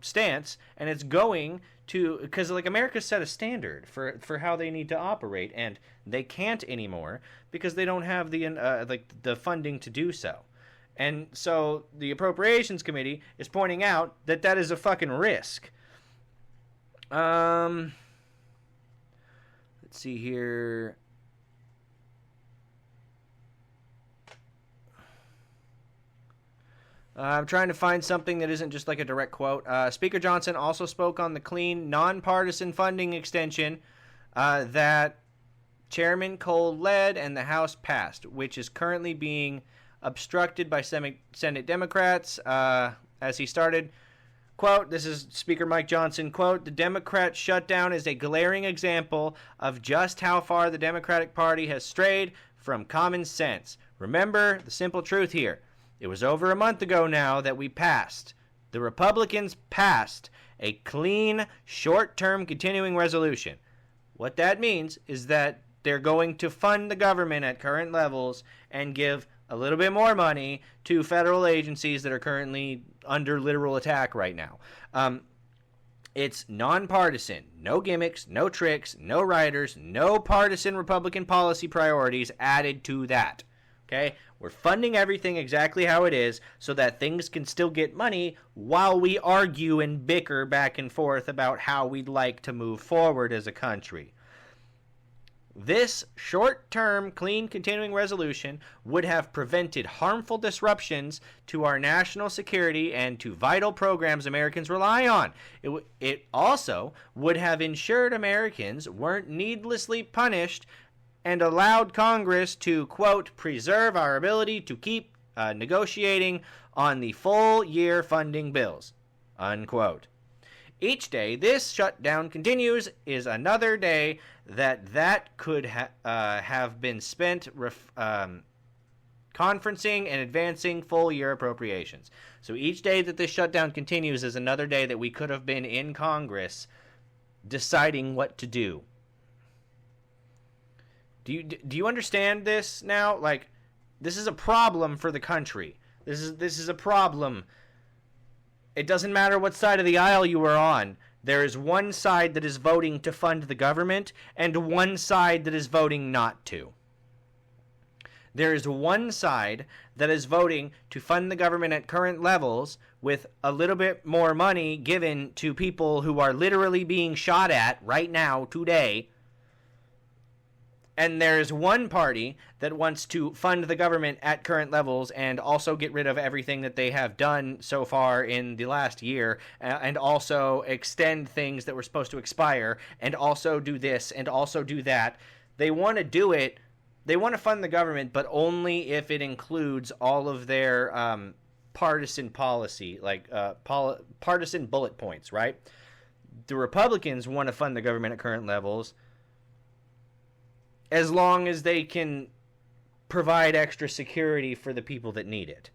stance, and it's going to, because like America set a standard for how they need to operate, and they can't anymore because they don't have the funding to do so. And so the Appropriations Committee is pointing out that that is a fucking risk. Let's see here. I'm trying to find something that isn't just like a direct quote. Speaker Johnson also spoke on the clean, nonpartisan funding extension that Chairman Cole led and the House passed, which is currently being obstructed by Senate Democrats. As he started, quote, this is Speaker Mike Johnson, quote, the Democrat shutdown is a glaring example of just how far the Democratic Party has strayed from common sense. Remember the simple truth here. It was over a month ago now that the Republicans passed a clean, short-term continuing resolution. What that means is that they're going to fund the government at current levels and give a little bit more money to federal agencies that are currently under literal attack right now. It's nonpartisan, no gimmicks, no tricks, no riders, no partisan Republican policy priorities added to that. Okay? We're funding everything exactly how it is so that things can still get money while we argue and bicker back and forth about how we'd like to move forward as a country. This short-term, clean, continuing resolution would have prevented harmful disruptions to our national security and to vital programs Americans rely on. It also would have ensured Americans weren't needlessly punished and allowed Congress to, quote, preserve our ability to keep negotiating on the full year funding bills, unquote. Each day this shutdown continues is another day that could have been spent conferencing and advancing full year appropriations. So each day that this shutdown continues is another day that we could have been in Congress deciding what to do. Do you understand this now? Like, this is a problem for the country. This is a problem. It doesn't matter what side of the aisle you are on. There is one side that is voting to fund the government and one side that is voting not to. There is one side that is voting to fund the government at current levels with a little bit more money given to people who are literally being shot at right now, today. And there is one party that wants to fund the government at current levels and also get rid of everything that they have done so far in the last year, and also extend things that were supposed to expire, and also do this and also do that. They want to do it. They want to fund the government, but only if it includes all of their partisan policy, like partisan bullet points, right? The Republicans want to fund the government at current levels as long as they can provide extra security for the people that need it.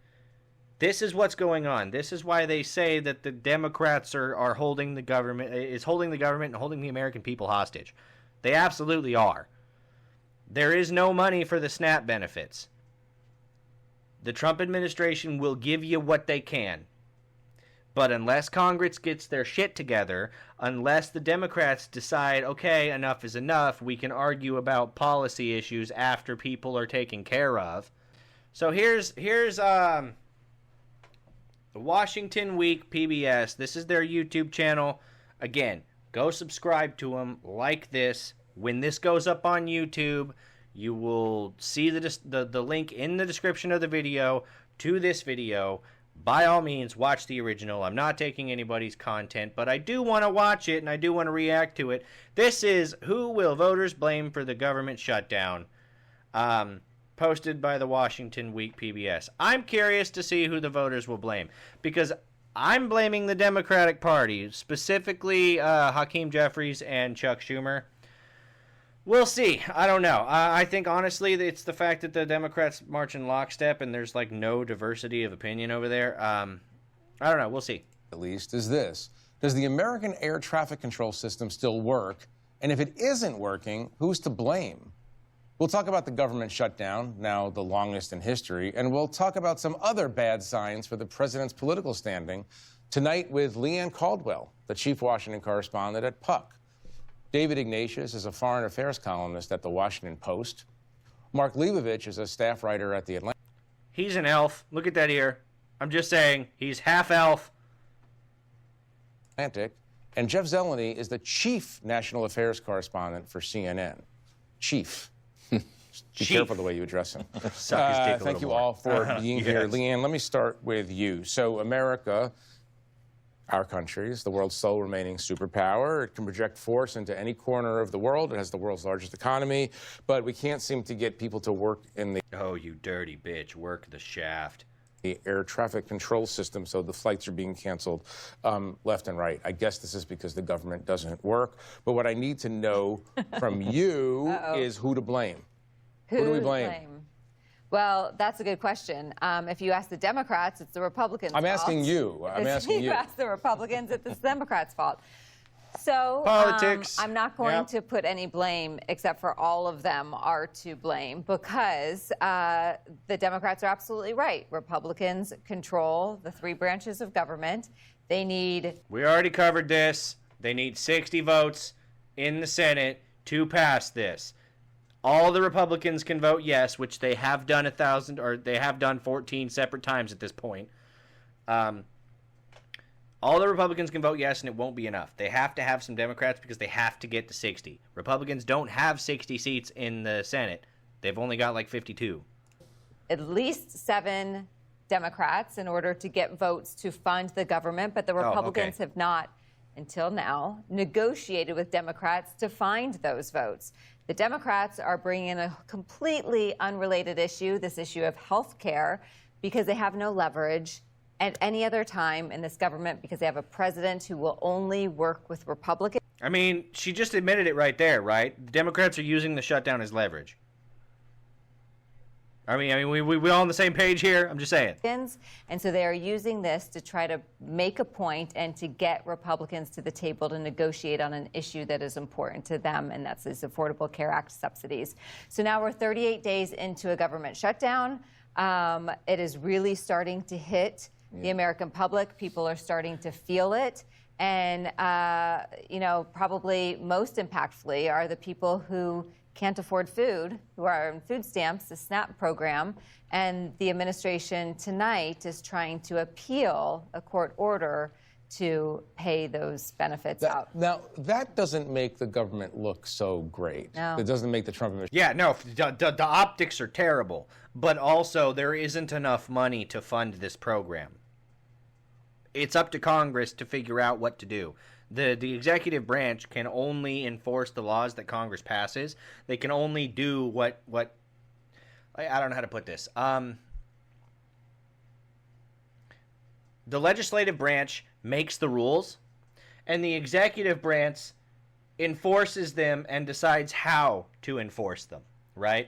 This is what's going on. This is why they say that the Democrats are holding the government, and holding the American people hostage. They absolutely are. There is no money for the SNAP benefits. The Trump administration will give you what they can. But unless Congress gets their shit together, unless the Democrats decide, okay, enough is enough, we can argue about policy issues after people are taken care of. So here's the Washington Week PBS. This is their YouTube channel. Again, go subscribe to them, like this. When this goes up on YouTube, you will see the link in the description of the video to this video. By all means, watch the original. I'm not taking anybody's content, but I do want to watch it and I do want to react to it. This is Who Will Voters Blame for the Government Shutdown? Posted by the Washington Week PBS. I'm curious to see who the voters will blame, because I'm blaming the Democratic Party, specifically Hakeem Jeffries and Chuck Schumer. We'll see. I don't know. I think, honestly, it's the fact that the Democrats march in lockstep and there's, like, no diversity of opinion over there. I don't know. We'll see. At least, is this. Does the American air traffic control system still work? And if it isn't working, who's to blame? We'll talk about the government shutdown, now the longest in history, and we'll talk about some other bad signs for the president's political standing tonight with Leanne Caldwell, the chief Washington correspondent at Puck. David Ignatius is a foreign affairs columnist at the Washington Post. Mark Leibovich is a staff writer at the Atlantic. He's an elf. Look at that ear. I'm just saying, he's half elf. And Jeff Zeleny is the chief national affairs correspondent for CNN. Chief. Be careful the way you address him. Thank you all for being here. Leanne, let me start with you. So America, our country, is the world's sole remaining superpower. It can project force into any corner of the world. It has the world's largest economy, but we can't seem to get people to work in the... Oh, you dirty bitch. Work the shaft. ...the air traffic control system, so the flights are being canceled left and right. I guess this is because the government doesn't work. But what I need to know from you is who to blame. Who do we blame? Well, that's a good question. If you ask the Democrats, it's the Republicans' fault. I'm asking you. If you ask the Republicans, it's the Democrats' fault. So politics. I'm not going to put any blame, except for all of them are to blame, because the Democrats are absolutely right. Republicans control the three branches of government. They need... We already covered this. They need 60 votes in the Senate to pass this. All the Republicans can vote yes, which they have done 14 separate times at this point. All the Republicans can vote yes, and it won't be enough. They have to have some Democrats because they have to get to 60. Republicans don't have 60 seats in the Senate. They've only got like 52. At least 7 Democrats in order to get votes to fund the government, but the Republicans have not, until now, negotiated with Democrats to find those votes. The Democrats are bringing in a completely unrelated issue, this issue of health care, because they have no leverage at any other time in this government, because they have a president who will only work with Republicans. I mean, she just admitted it right there, right? The Democrats are using the shutdown as leverage. I mean, we all on the same page here. I'm just saying. And so they are using this to try to make a point and to get Republicans to the table to negotiate on an issue that is important to them, and that's this Affordable Care Act subsidies. So now we're 38 days into a government shutdown. It is really starting to hit the American public. People are starting to feel it. And, probably most impactfully are the people who can't afford food, who are on food stamps, the SNAP program. And the administration tonight is trying to appeal a court order to pay those benefits out. Now, that doesn't make the government look so great. No. It doesn't make the Trump administration. Yeah, no, the optics are terrible. But also, there isn't enough money to fund this program. It's up to Congress to figure out what to do. The executive branch can only enforce the laws that Congress passes. They can only do what I don't know how to put this. The legislative branch makes the rules, and the executive branch enforces them and decides how to enforce them, right?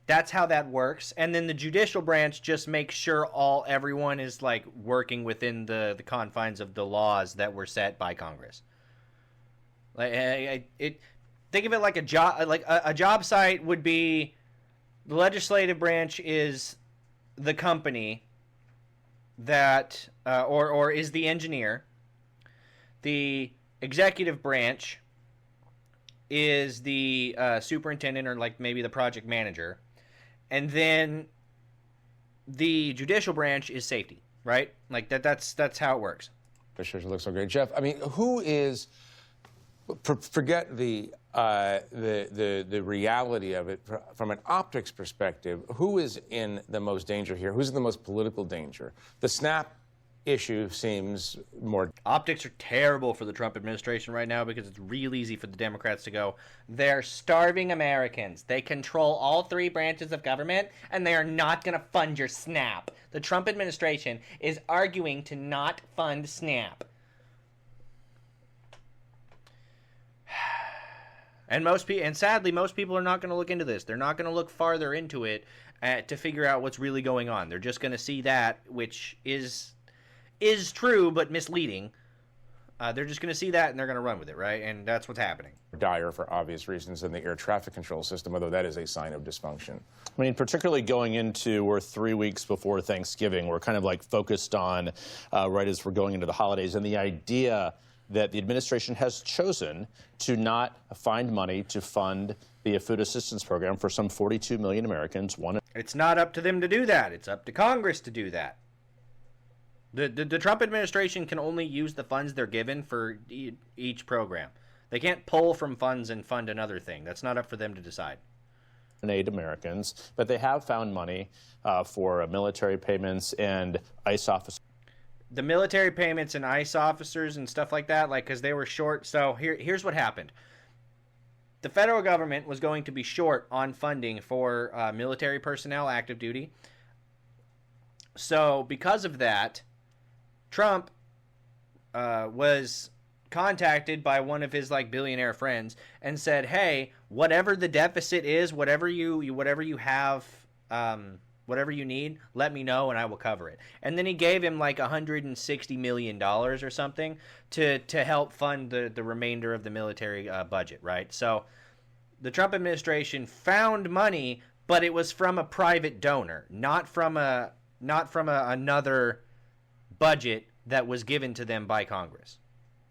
That's how that works. And then the judicial branch just makes sure everyone is like working within the confines of the laws that were set by Congress. Think of it like a job. Like a job site would be, the legislative branch is the company that or is the engineer. The executive branch is the superintendent, or like maybe the project manager. And then the judicial branch is safety, right? Like that's how it works. Sure, looks so great. Jeff, I mean, who is, forget the reality of it, from an optics perspective, who is in the most danger here? Who's in the most political danger? The SNAP issue seems more. Optics are terrible for the Trump administration right now, because it's real easy for the Democrats to go, they're starving Americans. They control all three branches of government, and they are not going to fund your SNAP. The Trump administration is arguing to not fund SNAP. And sadly, most people are not going to look into this. They're not going to look farther into it to figure out what's really going on. They're just going to see that, which is true but misleading. They're just going to see that and they're going to run with it, right? And that's what's happening. Dire for obvious reasons in the air traffic control system, although that is a sign of dysfunction. I mean, particularly going into, we're 3 weeks before Thanksgiving, we're kind of like focused on right as we're going into the holidays, and the idea that the administration has chosen to not find money to fund the food assistance program for some 42 million Americans. It's not up to them to do that. It's up to Congress to do that. The Trump administration can only use the funds they're given for each program. They can't pull from funds and fund another thing. That's not up for them to decide. 8 Americans, but they have found money for military payments and ICE officers. The military payments and ICE officers and stuff like that, like, because they were short. So here's what happened. The federal government was going to be short on funding for military personnel, active duty. So because of that, Trump was contacted by one of his like billionaire friends and said, "Hey, whatever the deficit is, whatever you have, whatever you need, let me know and I will cover it." And then he gave him like $160 million or something to help fund the remainder of the military budget, right? So the Trump administration found money, but it was from a private donor, not from another budget that was given to them by Congress.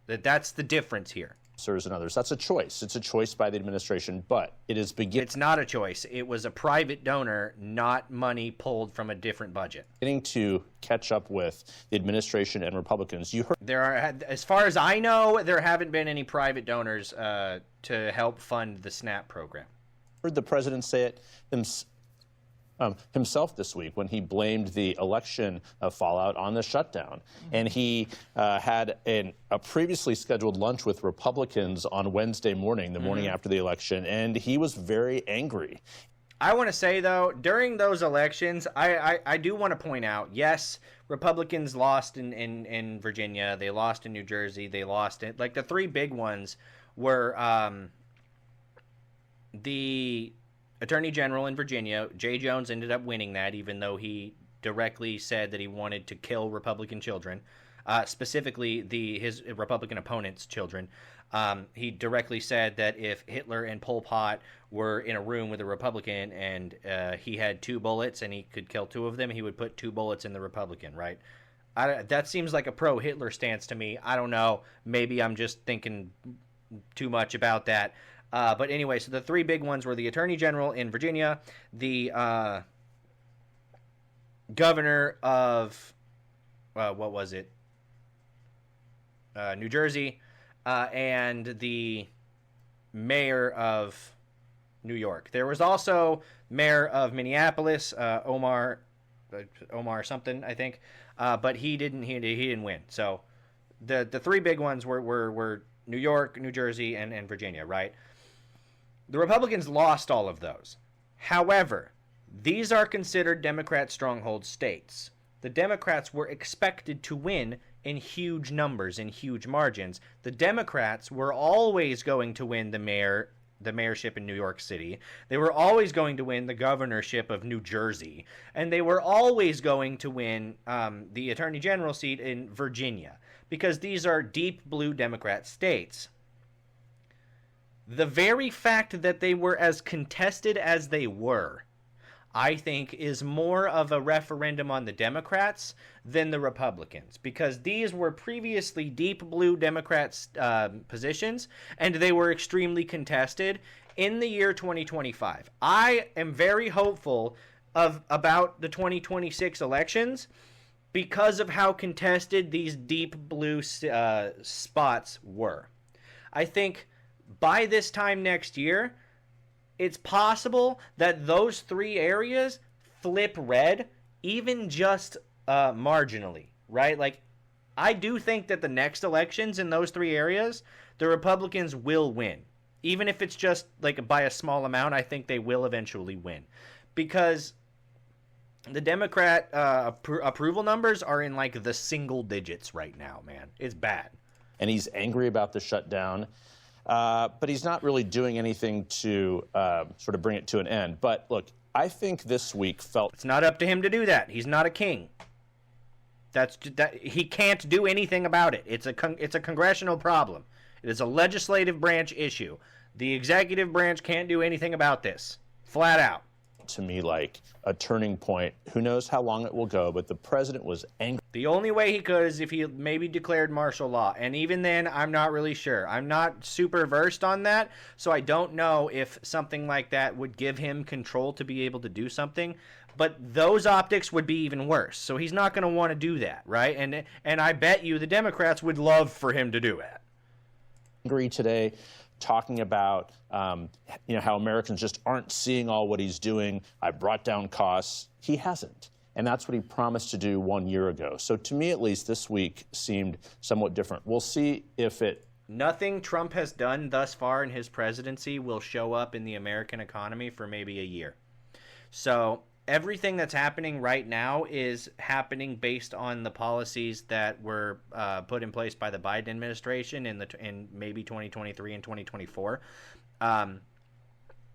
That's the difference here. And others. That's a choice. It's a choice by the administration, but it is It's not a choice. It was a private donor, not money pulled from a different budget. beginning to catch up with the administration and Republicans. You heard There are, as far as I know, there haven't been any private donors to help fund the SNAP program. the president say it himself this week when he blamed the election fallout on the shutdown. And he had a previously scheduled lunch with Republicans on Wednesday morning, the morning after the election, and he was very angry. I want to say, though, during those elections, I do want to point out, yes, Republicans lost in Virginia, they lost in New Jersey, they lost in, like, the three big ones were the Attorney General in Virginia. Jay Jones ended up winning that, even though he directly said that he wanted to kill Republican children, specifically his Republican opponent's children. He directly said that if Hitler and Pol Pot were in a room with a Republican and he had 2 bullets and he could kill 2 of them, he would put 2 bullets in the Republican, right? That seems like a pro-Hitler stance to me. I don't know. Maybe I'm just thinking too much about that. But anyway, so the 3 big ones were the Attorney General in Virginia, the governor of, what was it? New Jersey, and the mayor of New York. There was also mayor of Minneapolis, Omar something, I think, but he didn't win. So the 3 big ones were New York, New Jersey, and Virginia, right? The Republicans lost all of those. However, these are considered Democrat stronghold states. The Democrats were expected to win in huge numbers, in huge margins. The Democrats were always going to win the mayorship in New York City. They were always going to win the governorship of New Jersey. And they were always going to win the Attorney General seat in Virginia, because these are deep blue Democrat states. The very fact that they were as contested as they were, I think, is more of a referendum on the Democrats than the Republicans, because these were previously deep blue Democrats' positions, and they were extremely contested in the year 2025. I am very hopeful about the 2026 elections because of how contested these deep blue spots were. I think by this time next year, it's possible that those 3 areas flip red, even just marginally, right? Like, I do think that the next elections in those 3 areas, the Republicans will win. Even if it's just like by a small amount, I think they will eventually win. Because the Democrat approval numbers are in like the single digits right now, man. It's bad. And he's angry about the shutdown. But he's not really doing anything to sort of bring it to an end. But look, I think this week felt... It's not up to him to do that. He's not a king. He can't do anything about it. It's a congressional problem. It is a legislative branch issue. The executive branch can't do anything about this. Flat out. To me, like a turning point. Who knows how long it will go, but the president was angry. The only way he could is if he maybe declared martial law. And even then, I'm not really sure. I'm not super versed on that, so I don't know if something like that would give him control to be able to do something. But those optics would be even worse. So he's not going to want to do that, right? And I bet you the Democrats would love for him to do it. Angry today, talking about how Americans just aren't seeing all what he's doing. I brought down costs. He hasn't. And that's what he promised to do 1 year ago. So to me, at least, this week seemed somewhat different. We'll see if it... Nothing Trump has done thus far in his presidency will show up in the American economy for maybe a year. So everything that's happening right now is happening based on the policies that were put in place by the Biden administration in maybe 2023 and 2024.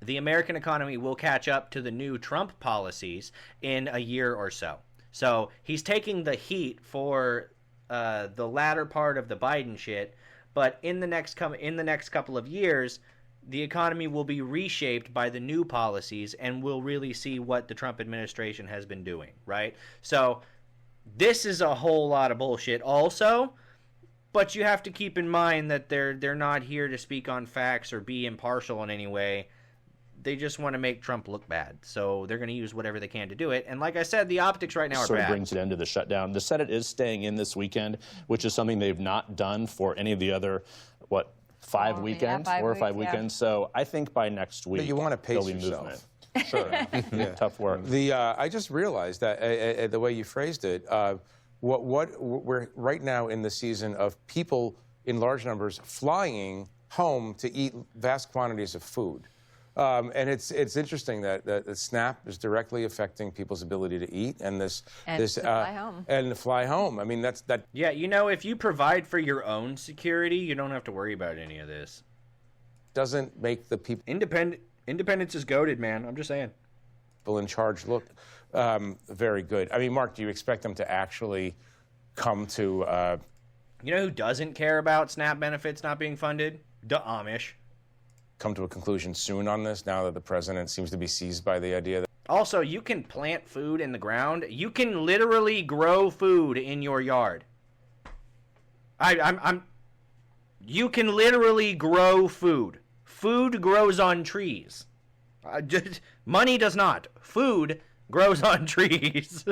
The American economy will catch up to the new Trump policies in a year or so. So he's taking the heat for the latter part of the Biden shit, but in the next couple of years, the economy will be reshaped by the new policies, and we'll really see what the Trump administration has been doing, right? So this is a whole lot of bullshit also, but you have to keep in mind that they're not here to speak on facts or be impartial in any way. They just want to make Trump look bad. So they're going to use whatever they can to do it. And like I said, the optics right now are sort bad. Of brings it into the shutdown. The Senate is staying in this weekend, which is something they've not done for any of the other, 5 weekends? 4 or 5 weekends. So I think by next week, but you want to pace there'll be yourself. movement. Sure. Yeah. Tough work. I just realized that the way you phrased it, we're right now in the season of people in large numbers flying home to eat vast quantities of food. And it's interesting that the SNAP is directly affecting people's ability to eat and fly home. And fly home. I mean, that. Yeah, if you provide for your own security, you don't have to worry about any of this. Doesn't make the people Independence is goated, man. I'm just saying. People in charge look very good. I mean, Mark, do you expect them to actually come to? You know who doesn't care about SNAP benefits not being funded? The Amish. Come to a conclusion soon on this, now that the president seems to be seized by the idea that. Also, you can plant food in the ground. You can literally grow food in your yard. You can literally grow food. Food grows on trees. Money does not. Food grows on trees.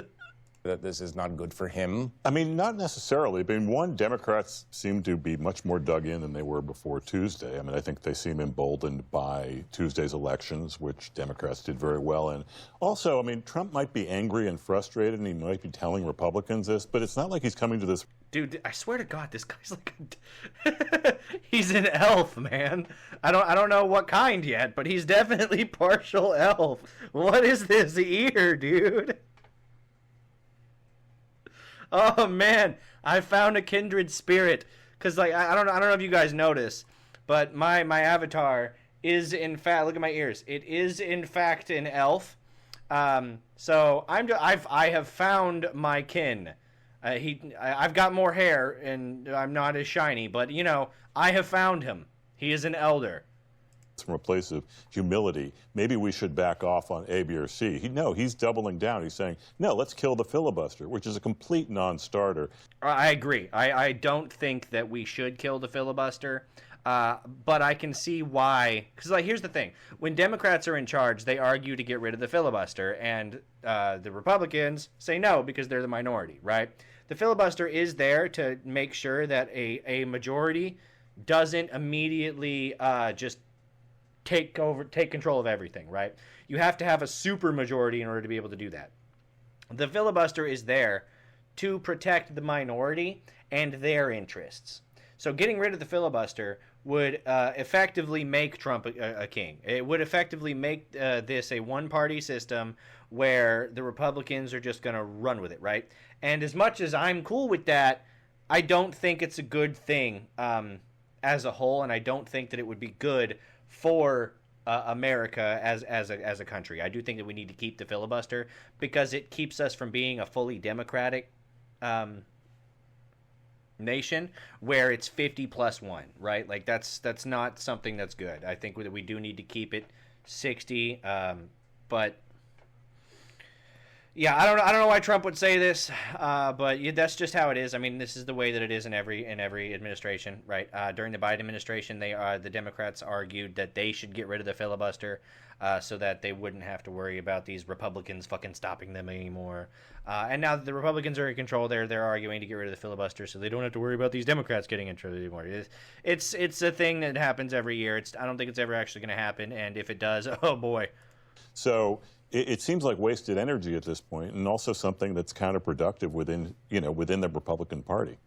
That this is not good for him. I mean, not necessarily. I mean, Democrats seem to be much more dug in than they were before Tuesday. I mean, I think they seem emboldened by Tuesday's elections, which Democrats did very well in. Also, I mean, Trump might be angry and frustrated, and he might be telling Republicans this, but it's not like he's coming to this. Dude, I swear to God, this guy's like he's an elf, man. I don't know what kind yet, but he's definitely partial elf. What is this ear, dude? Oh man, I found a kindred spirit. Cause like I don't know if you guys notice, but my avatar is in fact, look at my ears. It is in fact an elf. So I have found my kin. I've got more hair and I'm not as shiny, but I have found him. He is an elder. From a place of humility, maybe we should back off on A, B, or C. He's doubling down. He's saying, no, let's kill the filibuster, which is a complete non-starter. I agree. I don't think that we should kill the filibuster, but I can see why. Because, here's the thing. When Democrats are in charge, they argue to get rid of the filibuster, and the Republicans say no because they're the minority, right? The filibuster is there to make sure that a majority doesn't immediately just take control of everything, right? You have to have a super majority in order to be able to do that. The filibuster is there to protect the minority and their interests. So getting rid of the filibuster would effectively make Trump a king. It would effectively make this a one-party system where the Republicans are just going to run with it, right? And as much as I'm cool with that, I don't think it's a good thing as a whole, and I don't think that it would be good for America as a country. I do think that we need to keep the filibuster because it keeps us from being a fully democratic nation where it's 50+1, right? Like that's not something that's good. I think that we do need to keep it 60, but yeah, I don't know why Trump would say this, but that's just how it is. I mean, this is the way that it is in every administration, right? During the Biden administration, the Democrats argued that they should get rid of the filibuster so that they wouldn't have to worry about these Republicans fucking stopping them anymore. And now that the Republicans are in control, they're arguing to get rid of the filibuster so they don't have to worry about these Democrats getting in trouble anymore. It's a thing that happens every year. I don't think it's ever actually going to happen, and if it does, oh boy. So it seems like wasted energy at this point, and also something that's counterproductive within the Republican Party.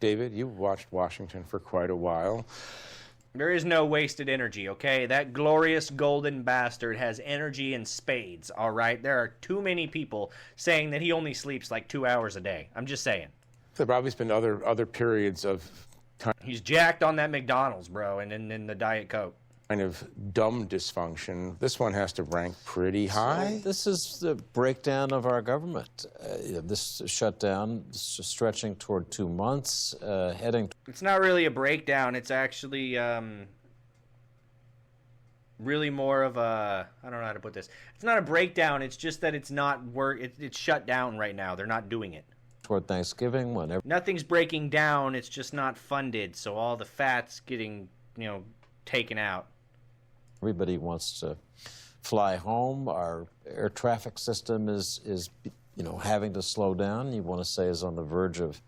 David, you've watched Washington for quite a while. There is no wasted energy, okay? That glorious golden bastard has energy in spades, all right? There are too many people saying that he only sleeps like 2 hours a day. I'm just saying. There have probably been other periods of time. He's jacked on that McDonald's, bro, and in the Diet Coke. Kind of dumb dysfunction. This one has to rank pretty high. So this is the breakdown of our government. This shutdown stretching toward 2 months, heading. It's not really a breakdown. It's actually really more of a, I don't know how to put this. It's not a breakdown. It's just that it's not it's shut down right now. They're not doing it. Toward Thanksgiving, whenever. Nothing's breaking down. It's just not funded. So all the fat's getting, taken out. Everybody wants to fly home. Our air traffic system is having to slow down. You want to say is on the verge of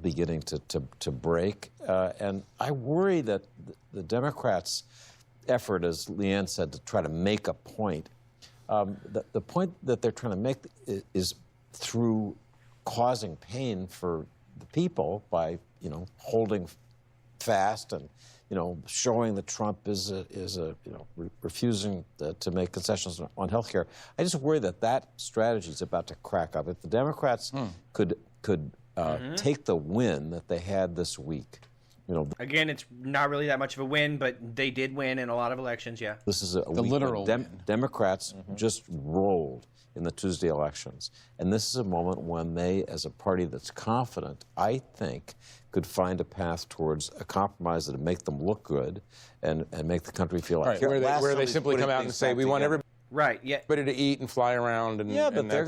beginning to break. And I worry that the Democrats, effort, as Leanne said, to try to make a point. The point that they're trying to make is through causing pain for the people by, holding fast and, showing that Trump is refusing to make concessions on health care. I just worry that strategy is about to crack up. If the Democrats could take the win that they had this week, Again, it's not really that much of a win, but they did win in a lot of elections, yeah. This is a week literal when win. Democrats just rolled in the Tuesday elections. And this is a moment when they, as a party that's confident, I think, could find a path towards a compromise that would make them look good and make the country feel like... Right, where they simply come out and say, we want everybody to eat and fly around. Yeah, but they're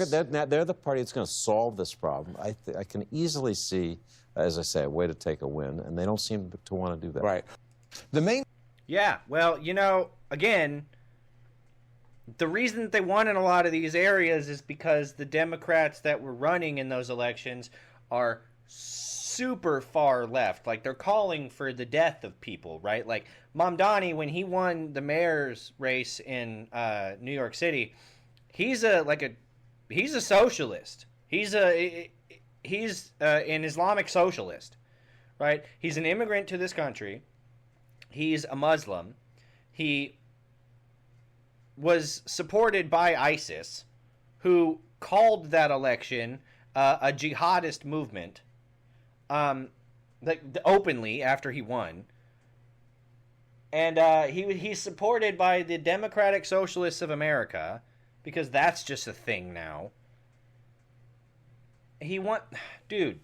the party that's going to solve this problem. I can easily see, as I say, a way to take a win, and they don't seem to want to do that. Right. The main... Yeah, well, again, the reason that they won in a lot of these areas is because the Democrats that were running in those elections are super far left. Like, they're calling for the death of people, right? Like, Mamdani, when he won the mayor's race in New York City, he's a socialist. He's an Islamic socialist, right? He's an immigrant to this country. He's a Muslim. He was supported by ISIS, who called that election a jihadist movement, openly after he won. And he's supported by the Democratic Socialists of America, because that's just a thing now. Dude,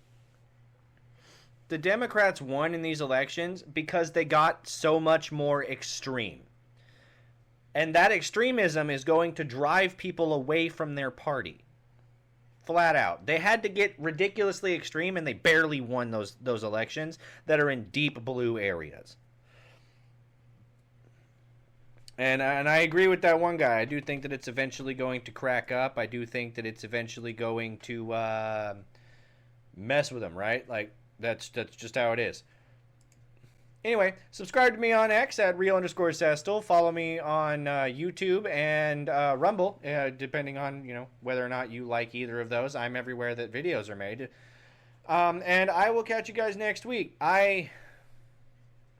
the Democrats won in these elections because they got so much more extreme. And that extremism is going to drive people away from their party. Flat out. They had to get ridiculously extreme, and they barely won those elections that are in deep blue areas. And I agree with that one guy. I do think that it's eventually going to crack up. I do think that it's eventually going to mess with them, right? Like, that's just how it is. Anyway, subscribe to me on X at @real_Sestel. Follow me on YouTube and Rumble, depending on, whether or not you like either of those. I'm everywhere that videos are made. And I will catch you guys next week.